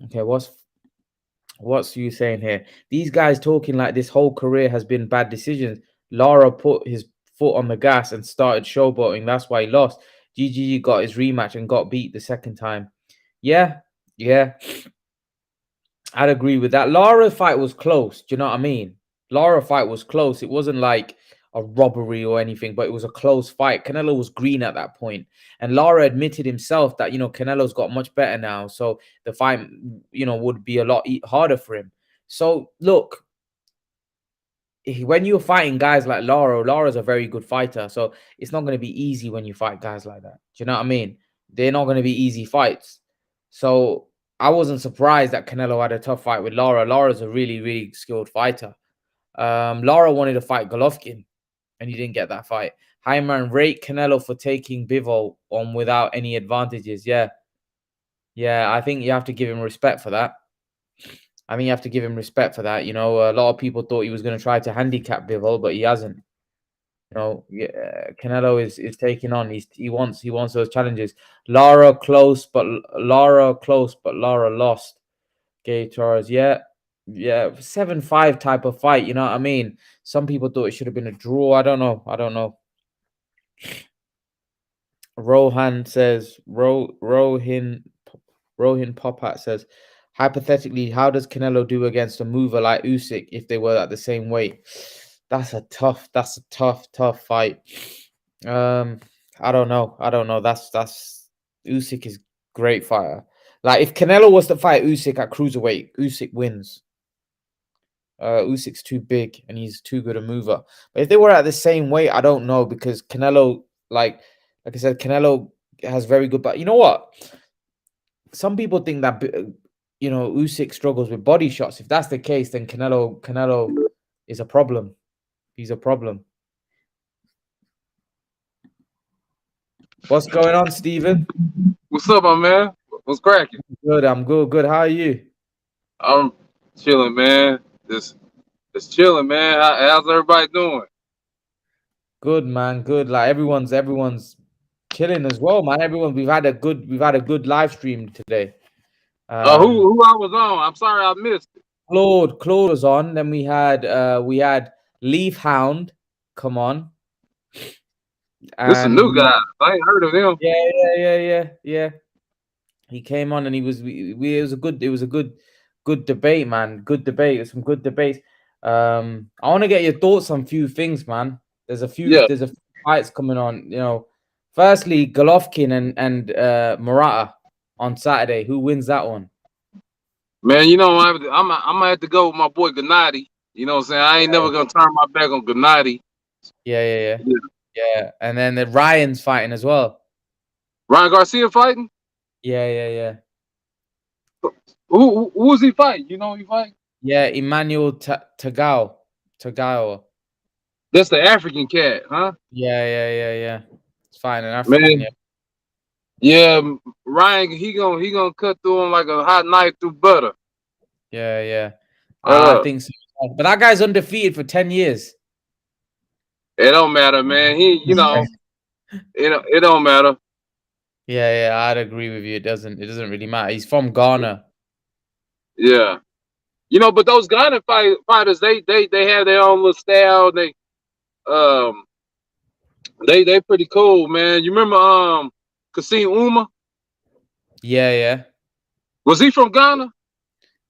Okay, what's you saying here? These guys talking like this whole career has been bad decisions. Lara put his foot on the gas and started showboating. That's why he lost. GGG got his rematch and got beat the second time. Yeah. I'd agree with that. Lara fight was close. Do you know what I mean? Lara fight was close. It wasn't like a robbery or anything, but it was a close fight. Canelo was green at that point, and Lara admitted himself that Canelo's got much better now, so the fight would be a lot harder for him. So look, when you're fighting guys like Lara's a very good fighter, so it's not going to be easy when you fight guys like that. Do you know what I mean? They're not going to be easy fights. So I wasn't surprised that Canelo had a tough fight with Lara. Lara's a really, really skilled fighter. Lara wanted to fight Golovkin, and he didn't get that fight. Hi man, rate Canelo for taking Bivol on without any advantages. Yeah, I think you have to give him respect for that. I think you have to give him respect for that. A lot of people thought he was going to try to handicap Bivol, but he hasn't. Canelo is taking on. He wants those challenges. Lara close, but Lara lost. Gay Torres, yeah, 7-5 type of fight. You know what I mean? Some people thought it should have been a draw. I don't know. Rohan says Rohin Popat says, hypothetically, how does Canelo do against a mover like Usyk if they were at the same weight? That's a tough fight. I don't know. That's Usyk is great fighter. Like if Canelo was to fight Usyk at cruiserweight, Usyk wins. Usyk's too big and he's too good a mover. But if they were at the same weight, I don't know, because Canelo, like I said, Canelo has very good. But you know what? Some people think that Usyk struggles with body shots. If that's the case, then Canelo is a problem. He's a problem. What's going on, Steven? What's up, my man? What's cracking? Good. I'm good. How are you? I'm chilling, man. Just chilling, man. How's everybody doing? Good, man. Good. Like everyone's chilling as well, man. We've had a good live stream today. Who I was on? I'm sorry I missed it. Claude was on. Then we had Leaf Hound come on. This is a new guy. I ain't heard of him. Yeah. He came on and it was a good debate, man. Good debate. Some good debates. I want to get your thoughts on a few things, man. There's a few fights coming on. Firstly, Golovkin and Murata on Saturday. Who wins that one? Man, I'm gonna have to go with my boy Gennady. You know what I'm saying? I ain't never gonna turn my back on Gennady. Yeah. And then the Ryan's fighting as well. Ryan Garcia fighting? Yeah. Who is he fighting? You know who he fighting? Yeah, Emmanuel Tagawa. That's the African cat, huh? Yeah. It's fighting an African. Man. Yeah, Ryan, he gonna cut through him like a hot knife through butter. Yeah. I think so. But that guy's undefeated for 10 years. It don't matter, man. It don't matter. Yeah, I'd agree with you. It doesn't really matter. He's from Ghana. Yeah. But those Ghana fighters, they have their own little style. They pretty cool, man. You remember Kasim Uma? Yeah. Was he from Ghana?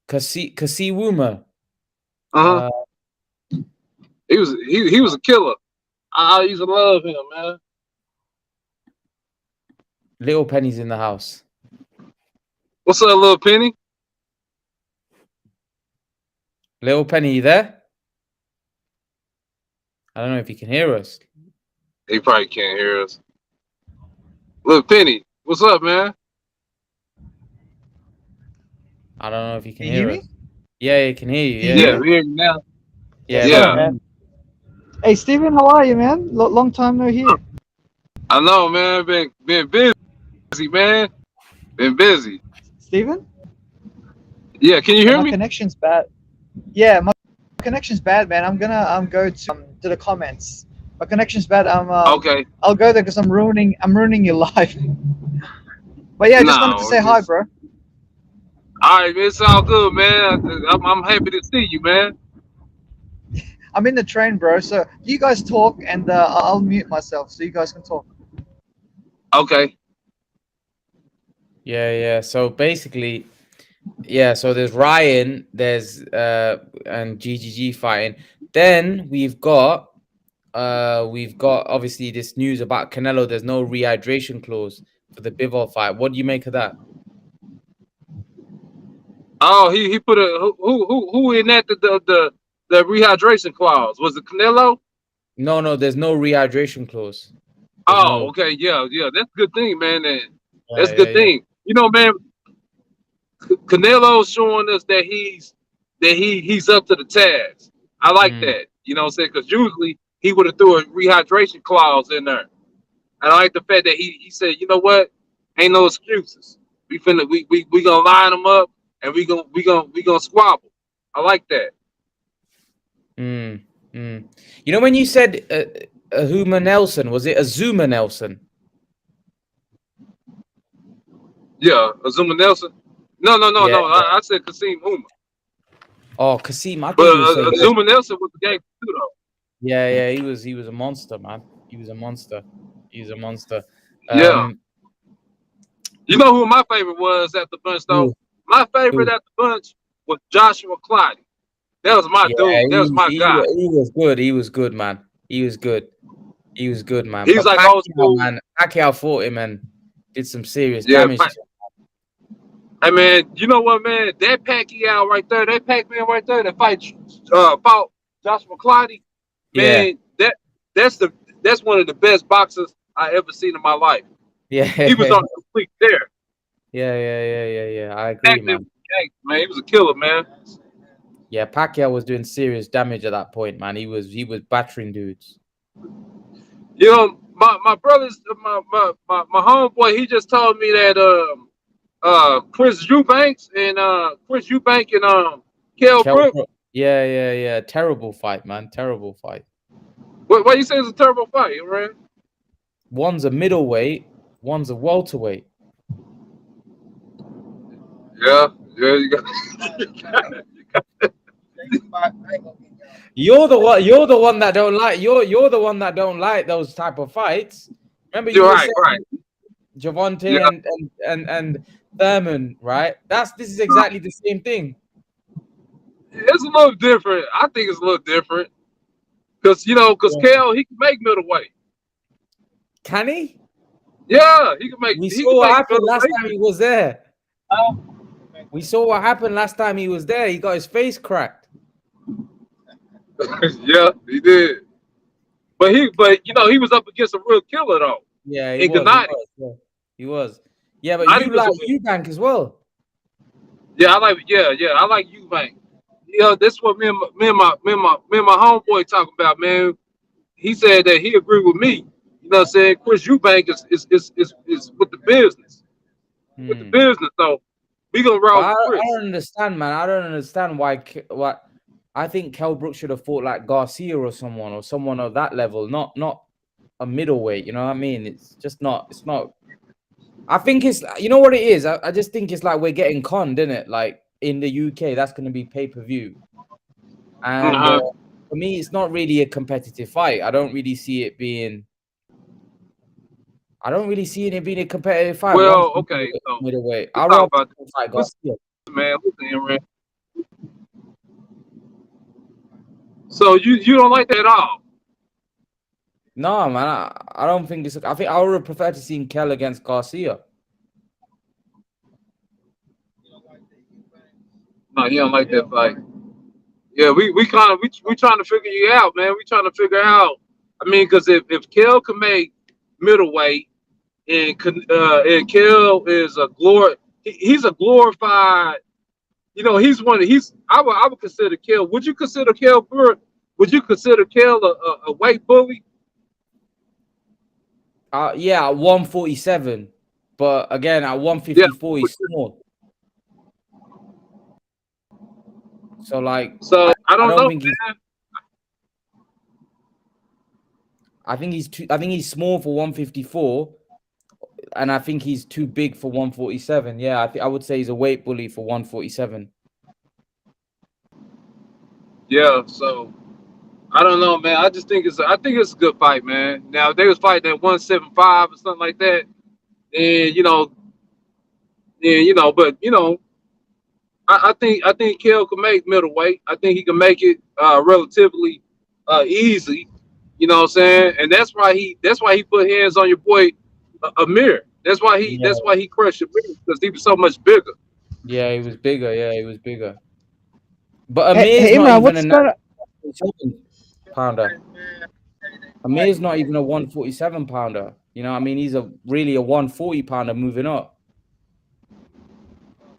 Kasim Uma. Uh-huh. He was a killer. I used to love him, man. Little Penny's in the house. What's up, Little Penny? Little Penny, you there? I don't know if he can hear us. He probably can't hear us. Little Penny, what's up, man? I don't know if he can you hear hear us. Yeah, he can hear you. Yeah, we hear you now. Yeah. Hey, Steven, how are you, man? Long time no hear. I know, man. Been busy, man. Been busy. Steven? Yeah, can you hear me? My connection's bad. Yeah, my connection's bad, man. I'm gonna go to the comments. My connection's bad. Okay. I'll go there because I'm ruining your life. But yeah, I just wanted to say hi, bro. All right, man. It's all good, man. I'm happy to see you, man. I'm in the train, bro. So you guys talk, and I'll mute myself so you guys can talk. Okay. Yeah. So basically, Yeah, so there's Ryan, there's and GGG fighting. Then we've got obviously this news about Canelo. There's no rehydration clause for the Bivol fight. What do you make of that? Oh, he put a who enacted the rehydration clause? Was it Canelo? No, there's no rehydration clause. There's Oh, no. okay, yeah. That's a good thing, man. Yeah, That's a good yeah, thing. You know, man, Canelo's showing us that he's up to the task. I like yeah. that. You know what I'm saying? Because usually he would have threw a rehydration clause in there. And I like the fact that he said, you know what? Ain't no excuses. We gonna line them up and we gonna squabble. I like that. Mm, mm. You know when you said Huma Nelson, was it Azuma Nelson? Yeah, Azuma Nelson. No. Yeah. I said Kasim Uma. Oh, Kasim. I But thought you were saying. Azuma Nelson was the game too, though. Yeah. He was a monster, man. He was a monster. He was a monster. Yeah. Um, You know who my favorite was at the bunch, though? who, My favorite who? at the bunch was Joshua Clottey. That was my Yeah, dude. That was my guy. he was good. He was good, man. He was good. He was good, man. He was But like old Pacquiao, school. man, Pacquiao fought him and did some serious Yeah. damage. Hey, man, you know what, man? That Pacquiao right there, that Pac-Man right there, that fought Joshua Clottey, Yeah, man, that's that's one of the best boxers I ever seen in my life. yeah, He was on complete there. yeah. I agree, Active, man. man. He was a killer, man. Yeah, Pacquiao was doing serious damage at that point, man. He was battering dudes. You know, my brothers, my homeboy, he just told me that Chris Eubank and Kell Kell Brook. Brook. Yeah. Terrible fight, man. Terrible fight. What you say is a terrible fight, right? One's a middleweight, one's a welterweight. Yeah, you got. You're the one that don't like you're the one that don't like those type of fights. Remember you You're were right. saying Javante Yeah. and Thurman, right? This is exactly the same thing. It's a little different. I think it's a little different because Kell he can make middleweight. Can he? Yeah, he can make. We He saw can what make happened last middleweight. time he was there. We saw what happened last time he was there. He got his face cracked. Yeah, he did. But he was up against a real killer though. Yeah, In Gennady. He was. Yeah, but Gennady you was like a- Eubank as well. Yeah, I like Eubank. That's what me and my homeboy talking about, man. He said that he agreed with me. You know what I'm saying? Chris Eubank is with the business. With the business, though. We gonna roll with Chris. I don't understand, man. I don't understand why. I think Kell Brook should have fought like Garcia or someone of that level, not a middleweight. You know what I mean? It's just not. It's not. I think it's. You know what it is? I just think it's like we're getting conned, isn't it? Like in the UK, that's going to be pay-per-view, and for me, it's not really a competitive fight. I don't really see it being. I don't really see it being a competitive fight. Well, okay, so middleweight. we'll I'll talk rather about fight this. Garcia. Man, listen, man. So you don't like that at all? No, man, I don't think it's. I think I would have preferred to see Kell against Garcia. No, you don't like that fight. Yeah, we trying to figure you out, man. We trying to figure out. I mean, because if Kell can make middleweight and Kell is he's a glorified. He's I would consider Kell. Would you consider Kell Brook? Would you consider Kell a weight bully? Yeah, at 147, but again at 154 he's small. So like, I don't know. Think I think he's too. I think he's small for 154, and I think he's too big for 147. Yeah, I would say he's a weight bully for 147. Yeah, so I don't know, man. I think it's a good fight, man. Now if they was fighting at 175 or something like that, and but I think Kell can make middleweight. I think he can make it relatively easy. You know what I'm saying? And that's why he put hands on your boy Amir. Yeah, That's why he crushed Amir because he was so much bigger. yeah, he was bigger. Yeah, he was bigger. But Hey, Amir's hey not Imran, even a what's gonna 147 pounder. Amir's not even a 147 pounder. You know, I mean, he's really a 140 pounder moving up.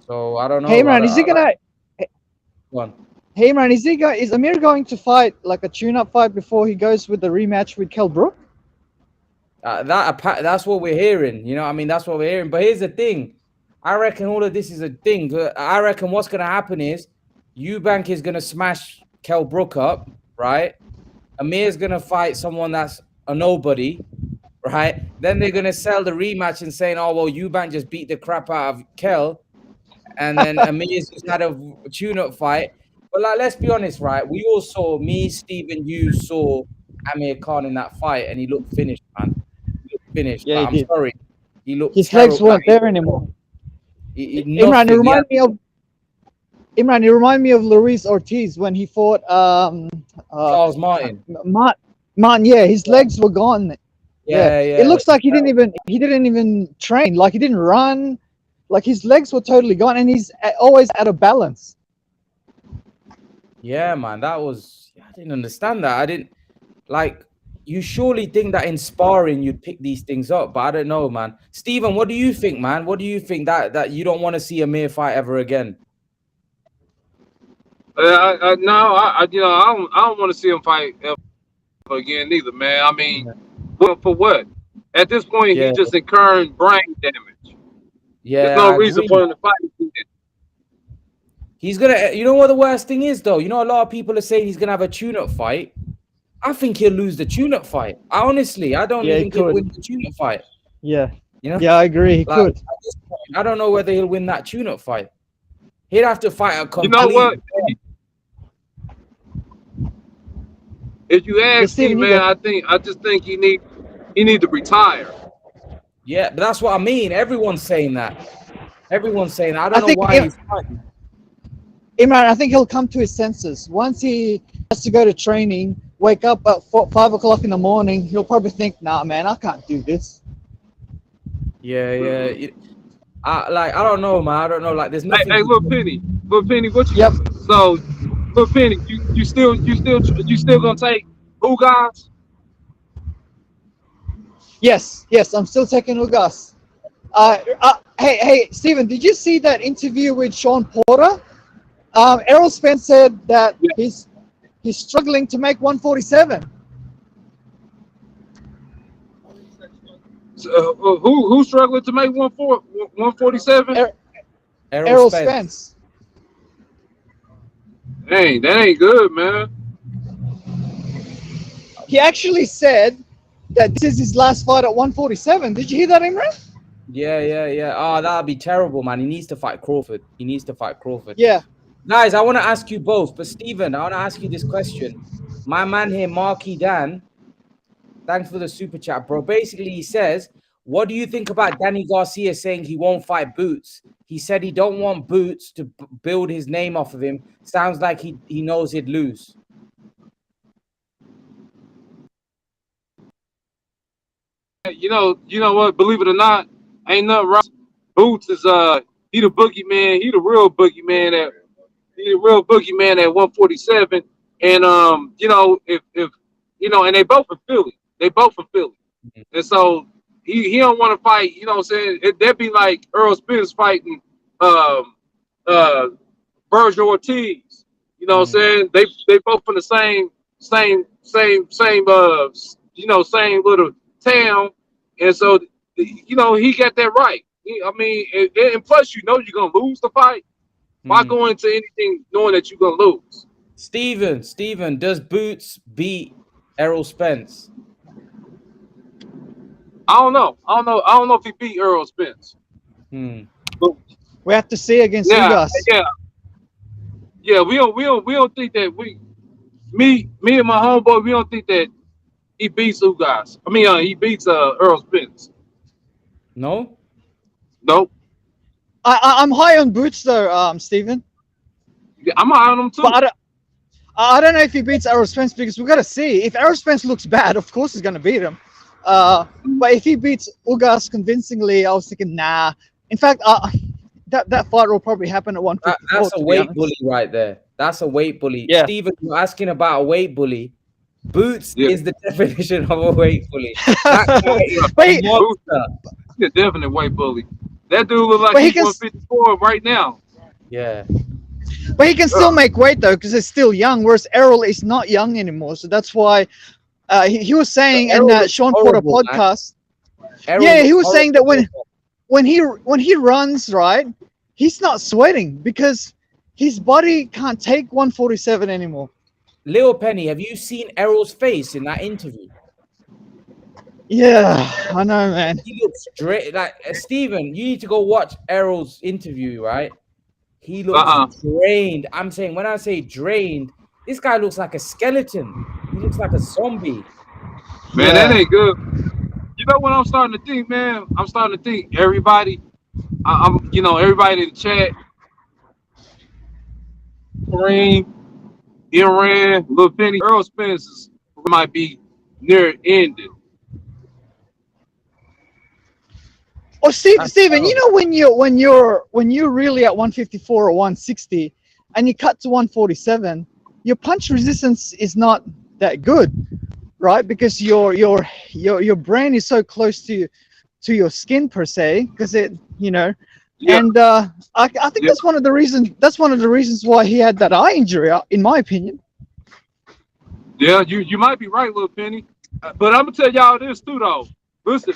So I don't Hey know. Imran, is he gonna One. Hey Imran, is Amir going to fight like a tune-up fight before he goes with the rematch with Kell Brook? That's what we're hearing. You know, I mean, that's what we're hearing. But here's the thing. I reckon all of this is a thing. I reckon what's going to happen is Eubank is going to smash Kell Brook up, right? Amir's going to fight someone that's a nobody, right? Then they're going to sell the rematch and saying, oh, well, Eubank just beat the crap out of Kell. And then Amir's just had a tune-up fight. But like, let's be honest, right? We all saw Stephen, you saw Amir Khan in that fight, and he looked finished, man. He looked finished. Yeah, Like, he I'm did. sorry, he looked His legs terrible. Like, weren't there anymore. Imran, nothing. Yeah, You remind me of Luis Ortiz when he fought Charles Martin. Martin. Yeah, his legs were gone. Yeah, It looks like he didn't even train. Like he didn't run. Like his legs were totally gone, and he's always out of balance. Yeah, man. That was. I didn't understand that. I didn't like. You surely think that in sparring you'd pick these things up, but I don't know, man. Stephen, what do you think, man? What do you think that you don't want to see Amir fight ever again? No, I don't want to see him fight ever again neither, man. I mean, for what? At this point, Yeah, he's just incurring brain damage. There's yeah, no I reason agree. for him to fight again. He's gonna. You know what the worst thing is, though. You know, a lot of people are saying he's gonna have a tune-up fight. I think he'll lose the tune-up fight. I don't Yeah, he think he'll could. win the tune-up fight. Yeah, You know, I agree. He like could. at this point, I don't know whether he'll win that tune-up fight. He'd have to fight a You know what? complete. If you ask me, Steven, you man, go. I just think he need to retire. Yeah, but that's what I mean. Everyone's saying that. Everyone's saying that. I don't I know think why he's fighting. Imran, I think he'll come to his senses once he has to go to training. Wake up at 5 o'clock in the morning. He'll probably think, "Nah, man, I can't do this." Yeah. I don't know, man. I don't know. Like, there's nothing. Hey, little Penny, what you? Yep. So, little Penny, you still gonna take Ugas? Yes, I'm still taking Ugas. Hey, Steven, did you see that interview with Sean Porter? Errol Spence said that Yeah. he's struggling to make 147. Who's struggling to make 147? Errol Spence. Dang, that ain't good, man. He actually said that this is his last fight at 147. Did you hear that, Imran? Yeah. Oh, that'd be terrible, man. He needs to fight Crawford. Yeah. Guys, I want to ask you both, but Stephen, I want to ask you this question. My man here, Marky Dan, thanks for the super chat, bro. Basically, he says, what do you think about Danny Garcia saying he won't fight Boots? He said he don't want Boots to build his name off of him. Sounds like he knows he'd lose. You know what? Believe it or not, ain't nothing wrong. Boots is he the boogeyman. He the real boogeyman at 147. And if and they both from Philly. And so he don't want to fight. You know what I'm saying? That'd be like Errol Spence fighting uh Virgil Ortiz. You know what I'm saying? They both from the same same little town, and so he got that right. And plus you're gonna lose the fight. Why go into anything knowing that you're gonna lose? Steven, does Boots beat Errol Spence? I don't know if he beat Errol Spence. But we have to see against Ugas. Yeah. We don't think that me and my homeboy, we don't think that he beats Ugas. He beats Errol Spence. No. Nope. I'm high on Boots though, Steven. Yeah, I'm high on him too. But I don't know if he beats Errol Spence because we got to see. If Errol Spence looks bad, of course he's going to beat him. But if he beats Ugas convincingly, I was thinking, nah. In fact, that fight will probably happen at 154. That's a weight bully right there. That's a weight bully. Yeah. Steven, you're asking about a weight bully. Boots Yeah. is the definition of a weight bully. That guy is But a he- monster. He's a definite weight bully. That dude look like But he he's can- 154 right now. Yeah. But he can still make weight though, because he's still young. Whereas Errol is not young anymore, so that's why he was saying in Errol that looks Sean Porter horrible, man. podcast. Errol Yeah, he looks was saying that horrible. when he runs, right, he's not sweating because his body can't take 147 anymore. Lil Penny, have you seen Errol's face in that interview? Yeah, I know, man. He looks straight. Like Steven, you need to go watch Errol's interview, right? He looks drained. I'm saying, when I say drained, this guy looks like a skeleton. He looks like a zombie. Man, that ain't good. You know what I'm starting to think, man? I'm starting to think everybody, everybody in the chat, Kareem, Iran, Lil Penny, Earl Spence might be near ended. Oh, Steven, you know when you're really at 154 or 160, and you cut to 147, your punch resistance is not that good, right? Because your brain is so close to your skin per se, because it Yeah. And I think that's one of the reasons. That's one of the reasons why he had that eye injury, in my opinion. Yeah, you might be right, Lil Penny. But I'm gonna tell y'all this too, though. Listen,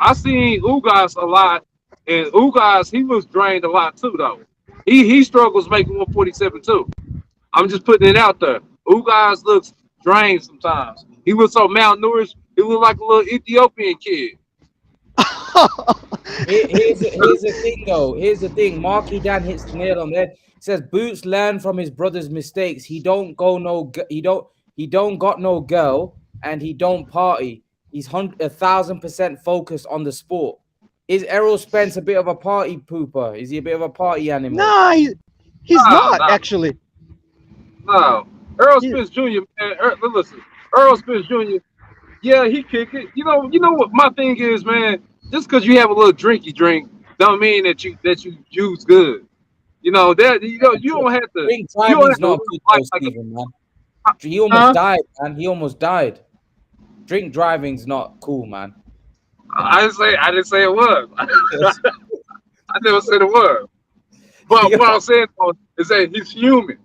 I seen Ugas a lot, and Ugas he looks drained a lot too, though. He struggles making 147 too. I'm just putting it out there. Ugas looks drained sometimes. He looks so malnourished. He looks like a little Ethiopian kid. Here's the thing, though. Here's the thing. Marky Dan hits the nail on the head. He says Boots learn from his brother's mistakes. He don't got no girl, and he don't party. He's 1,000% focused on the sport. Is Errol Spence a bit of a party pooper? Is he a bit of a party animal? Nah, he's not actually. No, Earl Spence Jr. Man, listen, Earl Spence Jr. Yeah, he kick it. You know what my thing is, man. Just because you have a little drinky drink, don't mean that you use good. You know that you don't have to. Drink You don't have driving's not to good, like though, a- Stephen, man. He almost died, man. He almost died. Drink driving's not cool, man. I didn't say it was. I never said it was. But what I'm saying though, is that he's human.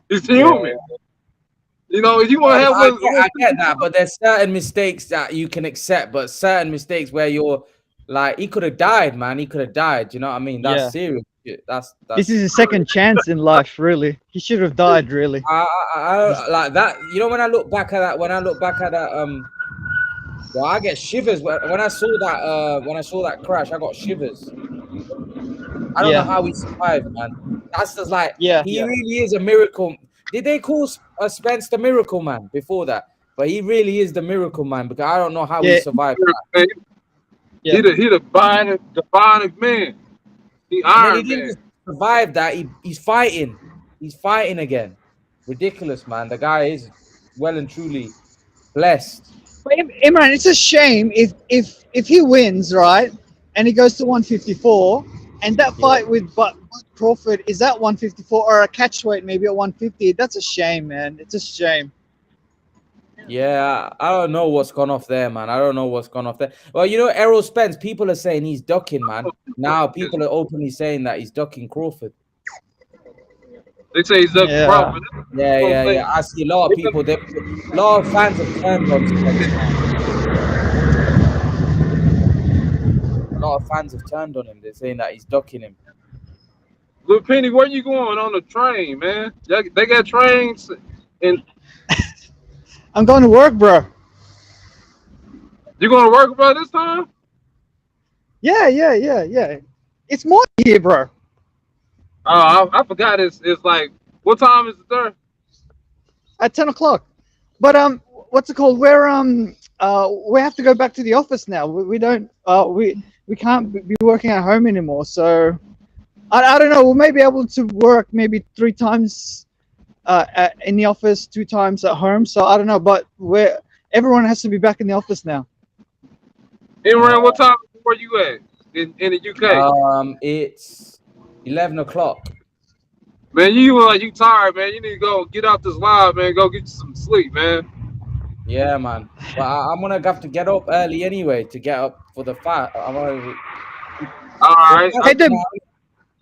He's human. You know, if you want to have I get that, but there's certain mistakes that you can accept, but certain mistakes where you're like, he could have died, man. He could have died. You know what I mean? That's serious shit. That's This is his second chance in life, really. He should have died, really. I like that. You know, when I look back at that, well, I get shivers when I saw that crash. I got shivers. I don't know how he survived, man. That's just like, he really is a miracle. Did they call Spence the Miracle Man before that? But he really is the Miracle Man, because I don't know how he survived that. He the bionic man. He Iron He didn't Man. just survive that. He's fighting. He's fighting again. Ridiculous, man. The guy is well and truly blessed. But Imran, it's a shame if he wins, right, and he goes to 154, and that fight with Crawford is at 154 or a catchweight maybe at 150. That's a shame, man. It's a shame. Yeah, I don't know what's gone off there, man. I don't know what's gone off there. Well, you know, Errol Spence, people are saying he's ducking, man. Now people are openly saying that he's ducking Crawford. They say he's ducking Crawford. Yeah. I see a lot of people. A lot of fans have turned on Spence now. A lot of fans have turned on him. They're saying that he's ducking him. Lil Penny, where you going on the train, man? They got trains and I'm going to work, bro. You going to work, bro, this time? Yeah. It's more here, bro. I forgot. It's like, what time is it there? At 10 o'clock. But what's it called? We have to go back to the office now. We don't we can't be working at home anymore. So I don't know. We may be able to work maybe 3 times in the office, 2 times at home. So I don't know, but everyone has to be back in the office now. Imran, what time where you at in the UK? It's 11 o'clock. Man, you like you tired, man. You need to go get out this live, man. Go get you some sleep, man. Yeah, man. But I'm gonna have to get up early anyway to get up for the fight. I'm gonna. All right. Hey,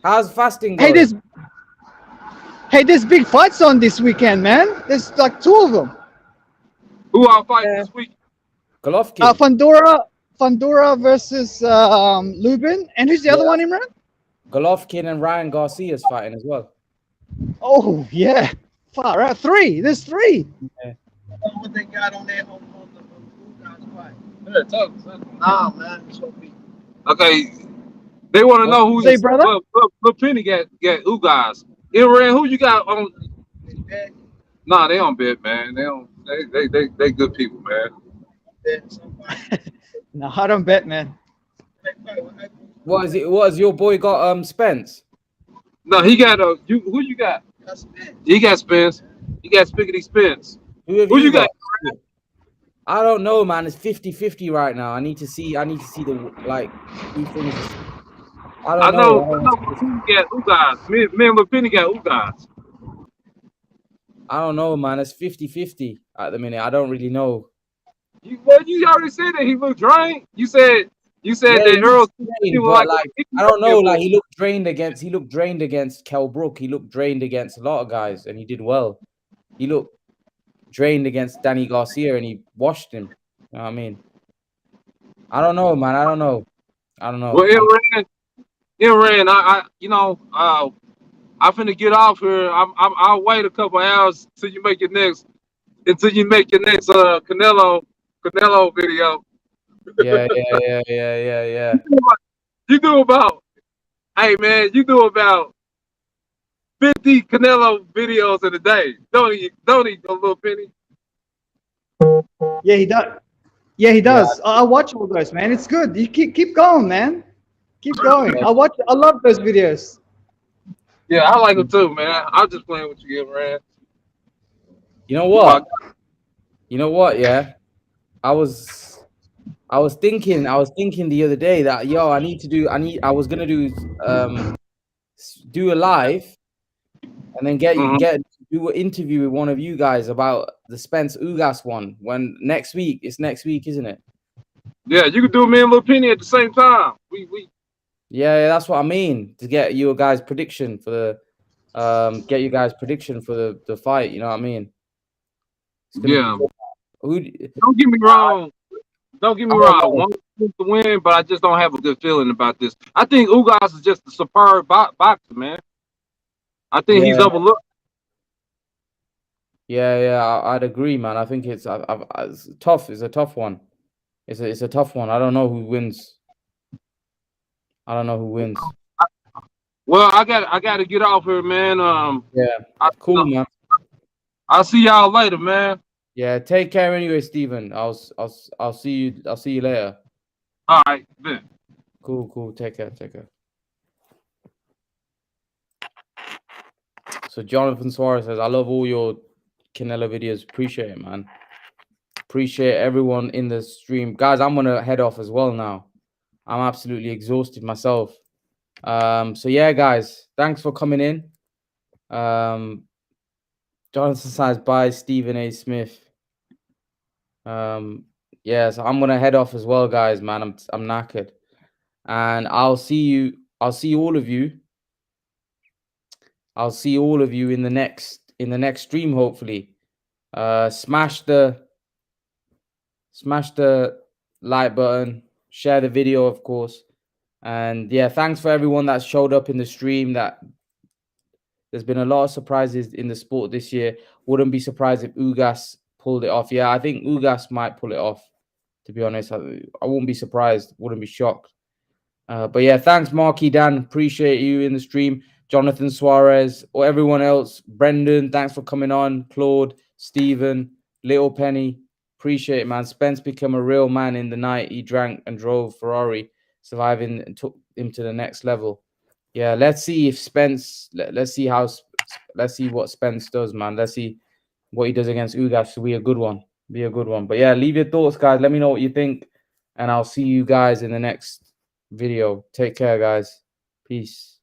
How's fasting hey, going? there's big fights on this weekend, man. There's like 2 of them. Who all fighting Yeah. this week? Golovkin. Fundora versus Lubin, and who's the other one, Imran? Golovkin and Ryan Garcia's fighting as well. Oh yeah, far out. 3. There's 3. What they got on that on the Ugas fight? Yeah, talk, son. Nah, man, it's gonna be. Okay. They want to know who's Say, brother. Lil Penny got Ugas. Imran, who you got on? They bet, Nah, they don't bet, man. They don't. They good people, man. bet somebody. No, I don't bet, man. What is it? What has your boy got? Spence. No, he got who you got? That's bet. He got Spence. He got Spiggity Spence. Who you got? I don't know, man. It's 50-50 right now. I need to see the like two things. I don't know. Who got Ugas. Me and Lil Penny got Ugas. I don't know, man. It's 50-50 at the minute. I don't really know. You already said that he looked drained. You said that Errol. But like, I don't know. Like he looked drained against Kell Brook. He looked drained against a lot of guys, and he did well. He looked drained against Danny Garcia, and he washed him. You know what I mean? I don't know, man. I don't know. Well, Imran, I'm finna get off here. I'll wait a couple hours until you make your next Canelo video. Yeah. You do about 50 Canelo videos in a day. Don't he, a little penny? Yeah, he does. Yeah, he does. I watch all those, man. It's good. You keep going, man. Keep going. I love those videos. Yeah, I like them too, man. I'm just playing with you, man. You know what? Yeah, I was thinking the other day that I was gonna do a live and then do an interview with one of you guys about the Spence Ugas one when next week. It's next week, isn't it? Yeah, you can do me and Lil Penny at the same time. Yeah, that's what I mean. To get your guys' prediction for the the fight. You know what I mean? Yeah. Don't get me wrong. I want to win, but I just don't have a good feeling about this. I think Ugas is just a superb boxer, man. I think he's overlooked. Yeah, I'd agree, man. I think it's tough. It's a tough one. It's a tough one. I don't know who wins. Well, I got to get off here, man. Cool, man. I'll see y'all later, man. Yeah, take care anyway, Stephen. I'll see you later. All right, then. Cool. Take care. So Jonathan Suarez says, I love all your Canelo videos. Appreciate it, man. Appreciate everyone in the stream. Guys, I'm gonna head off as well now. I'm absolutely exhausted myself. So yeah, guys, thanks for coming in. Jonathan says bye, Stephen A. Smith. Yeah, so I'm gonna head off as well, guys, man. I'm knackered. And I'll see all of you. I'll see all of you in the next stream, hopefully. Smash the like button, share the video, of course. And yeah, thanks for everyone that showed up in the stream. That there's been a lot of surprises in the sport this year. Wouldn't be surprised if Ugas pulled it off. Yeah, I think Ugas might pull it off, to be honest. I wouldn't be surprised, wouldn't be shocked. But yeah, thanks, Marky Dan. Appreciate you in the stream. Jonathan Suarez, or everyone else. Brendan, thanks for coming on. Claude, Stephen, Little Penny. Appreciate it, man. Spence became a real man in the night. He drank and drove Ferrari, surviving and took him to the next level. Yeah, let's see if Spence. Let's see how. Let's see what Spence does, man. Let's see what he does against Ugas. Should be a good one. Be a good one. But yeah, leave your thoughts, guys. Let me know what you think, and I'll see you guys in the next video. Take care, guys. Peace.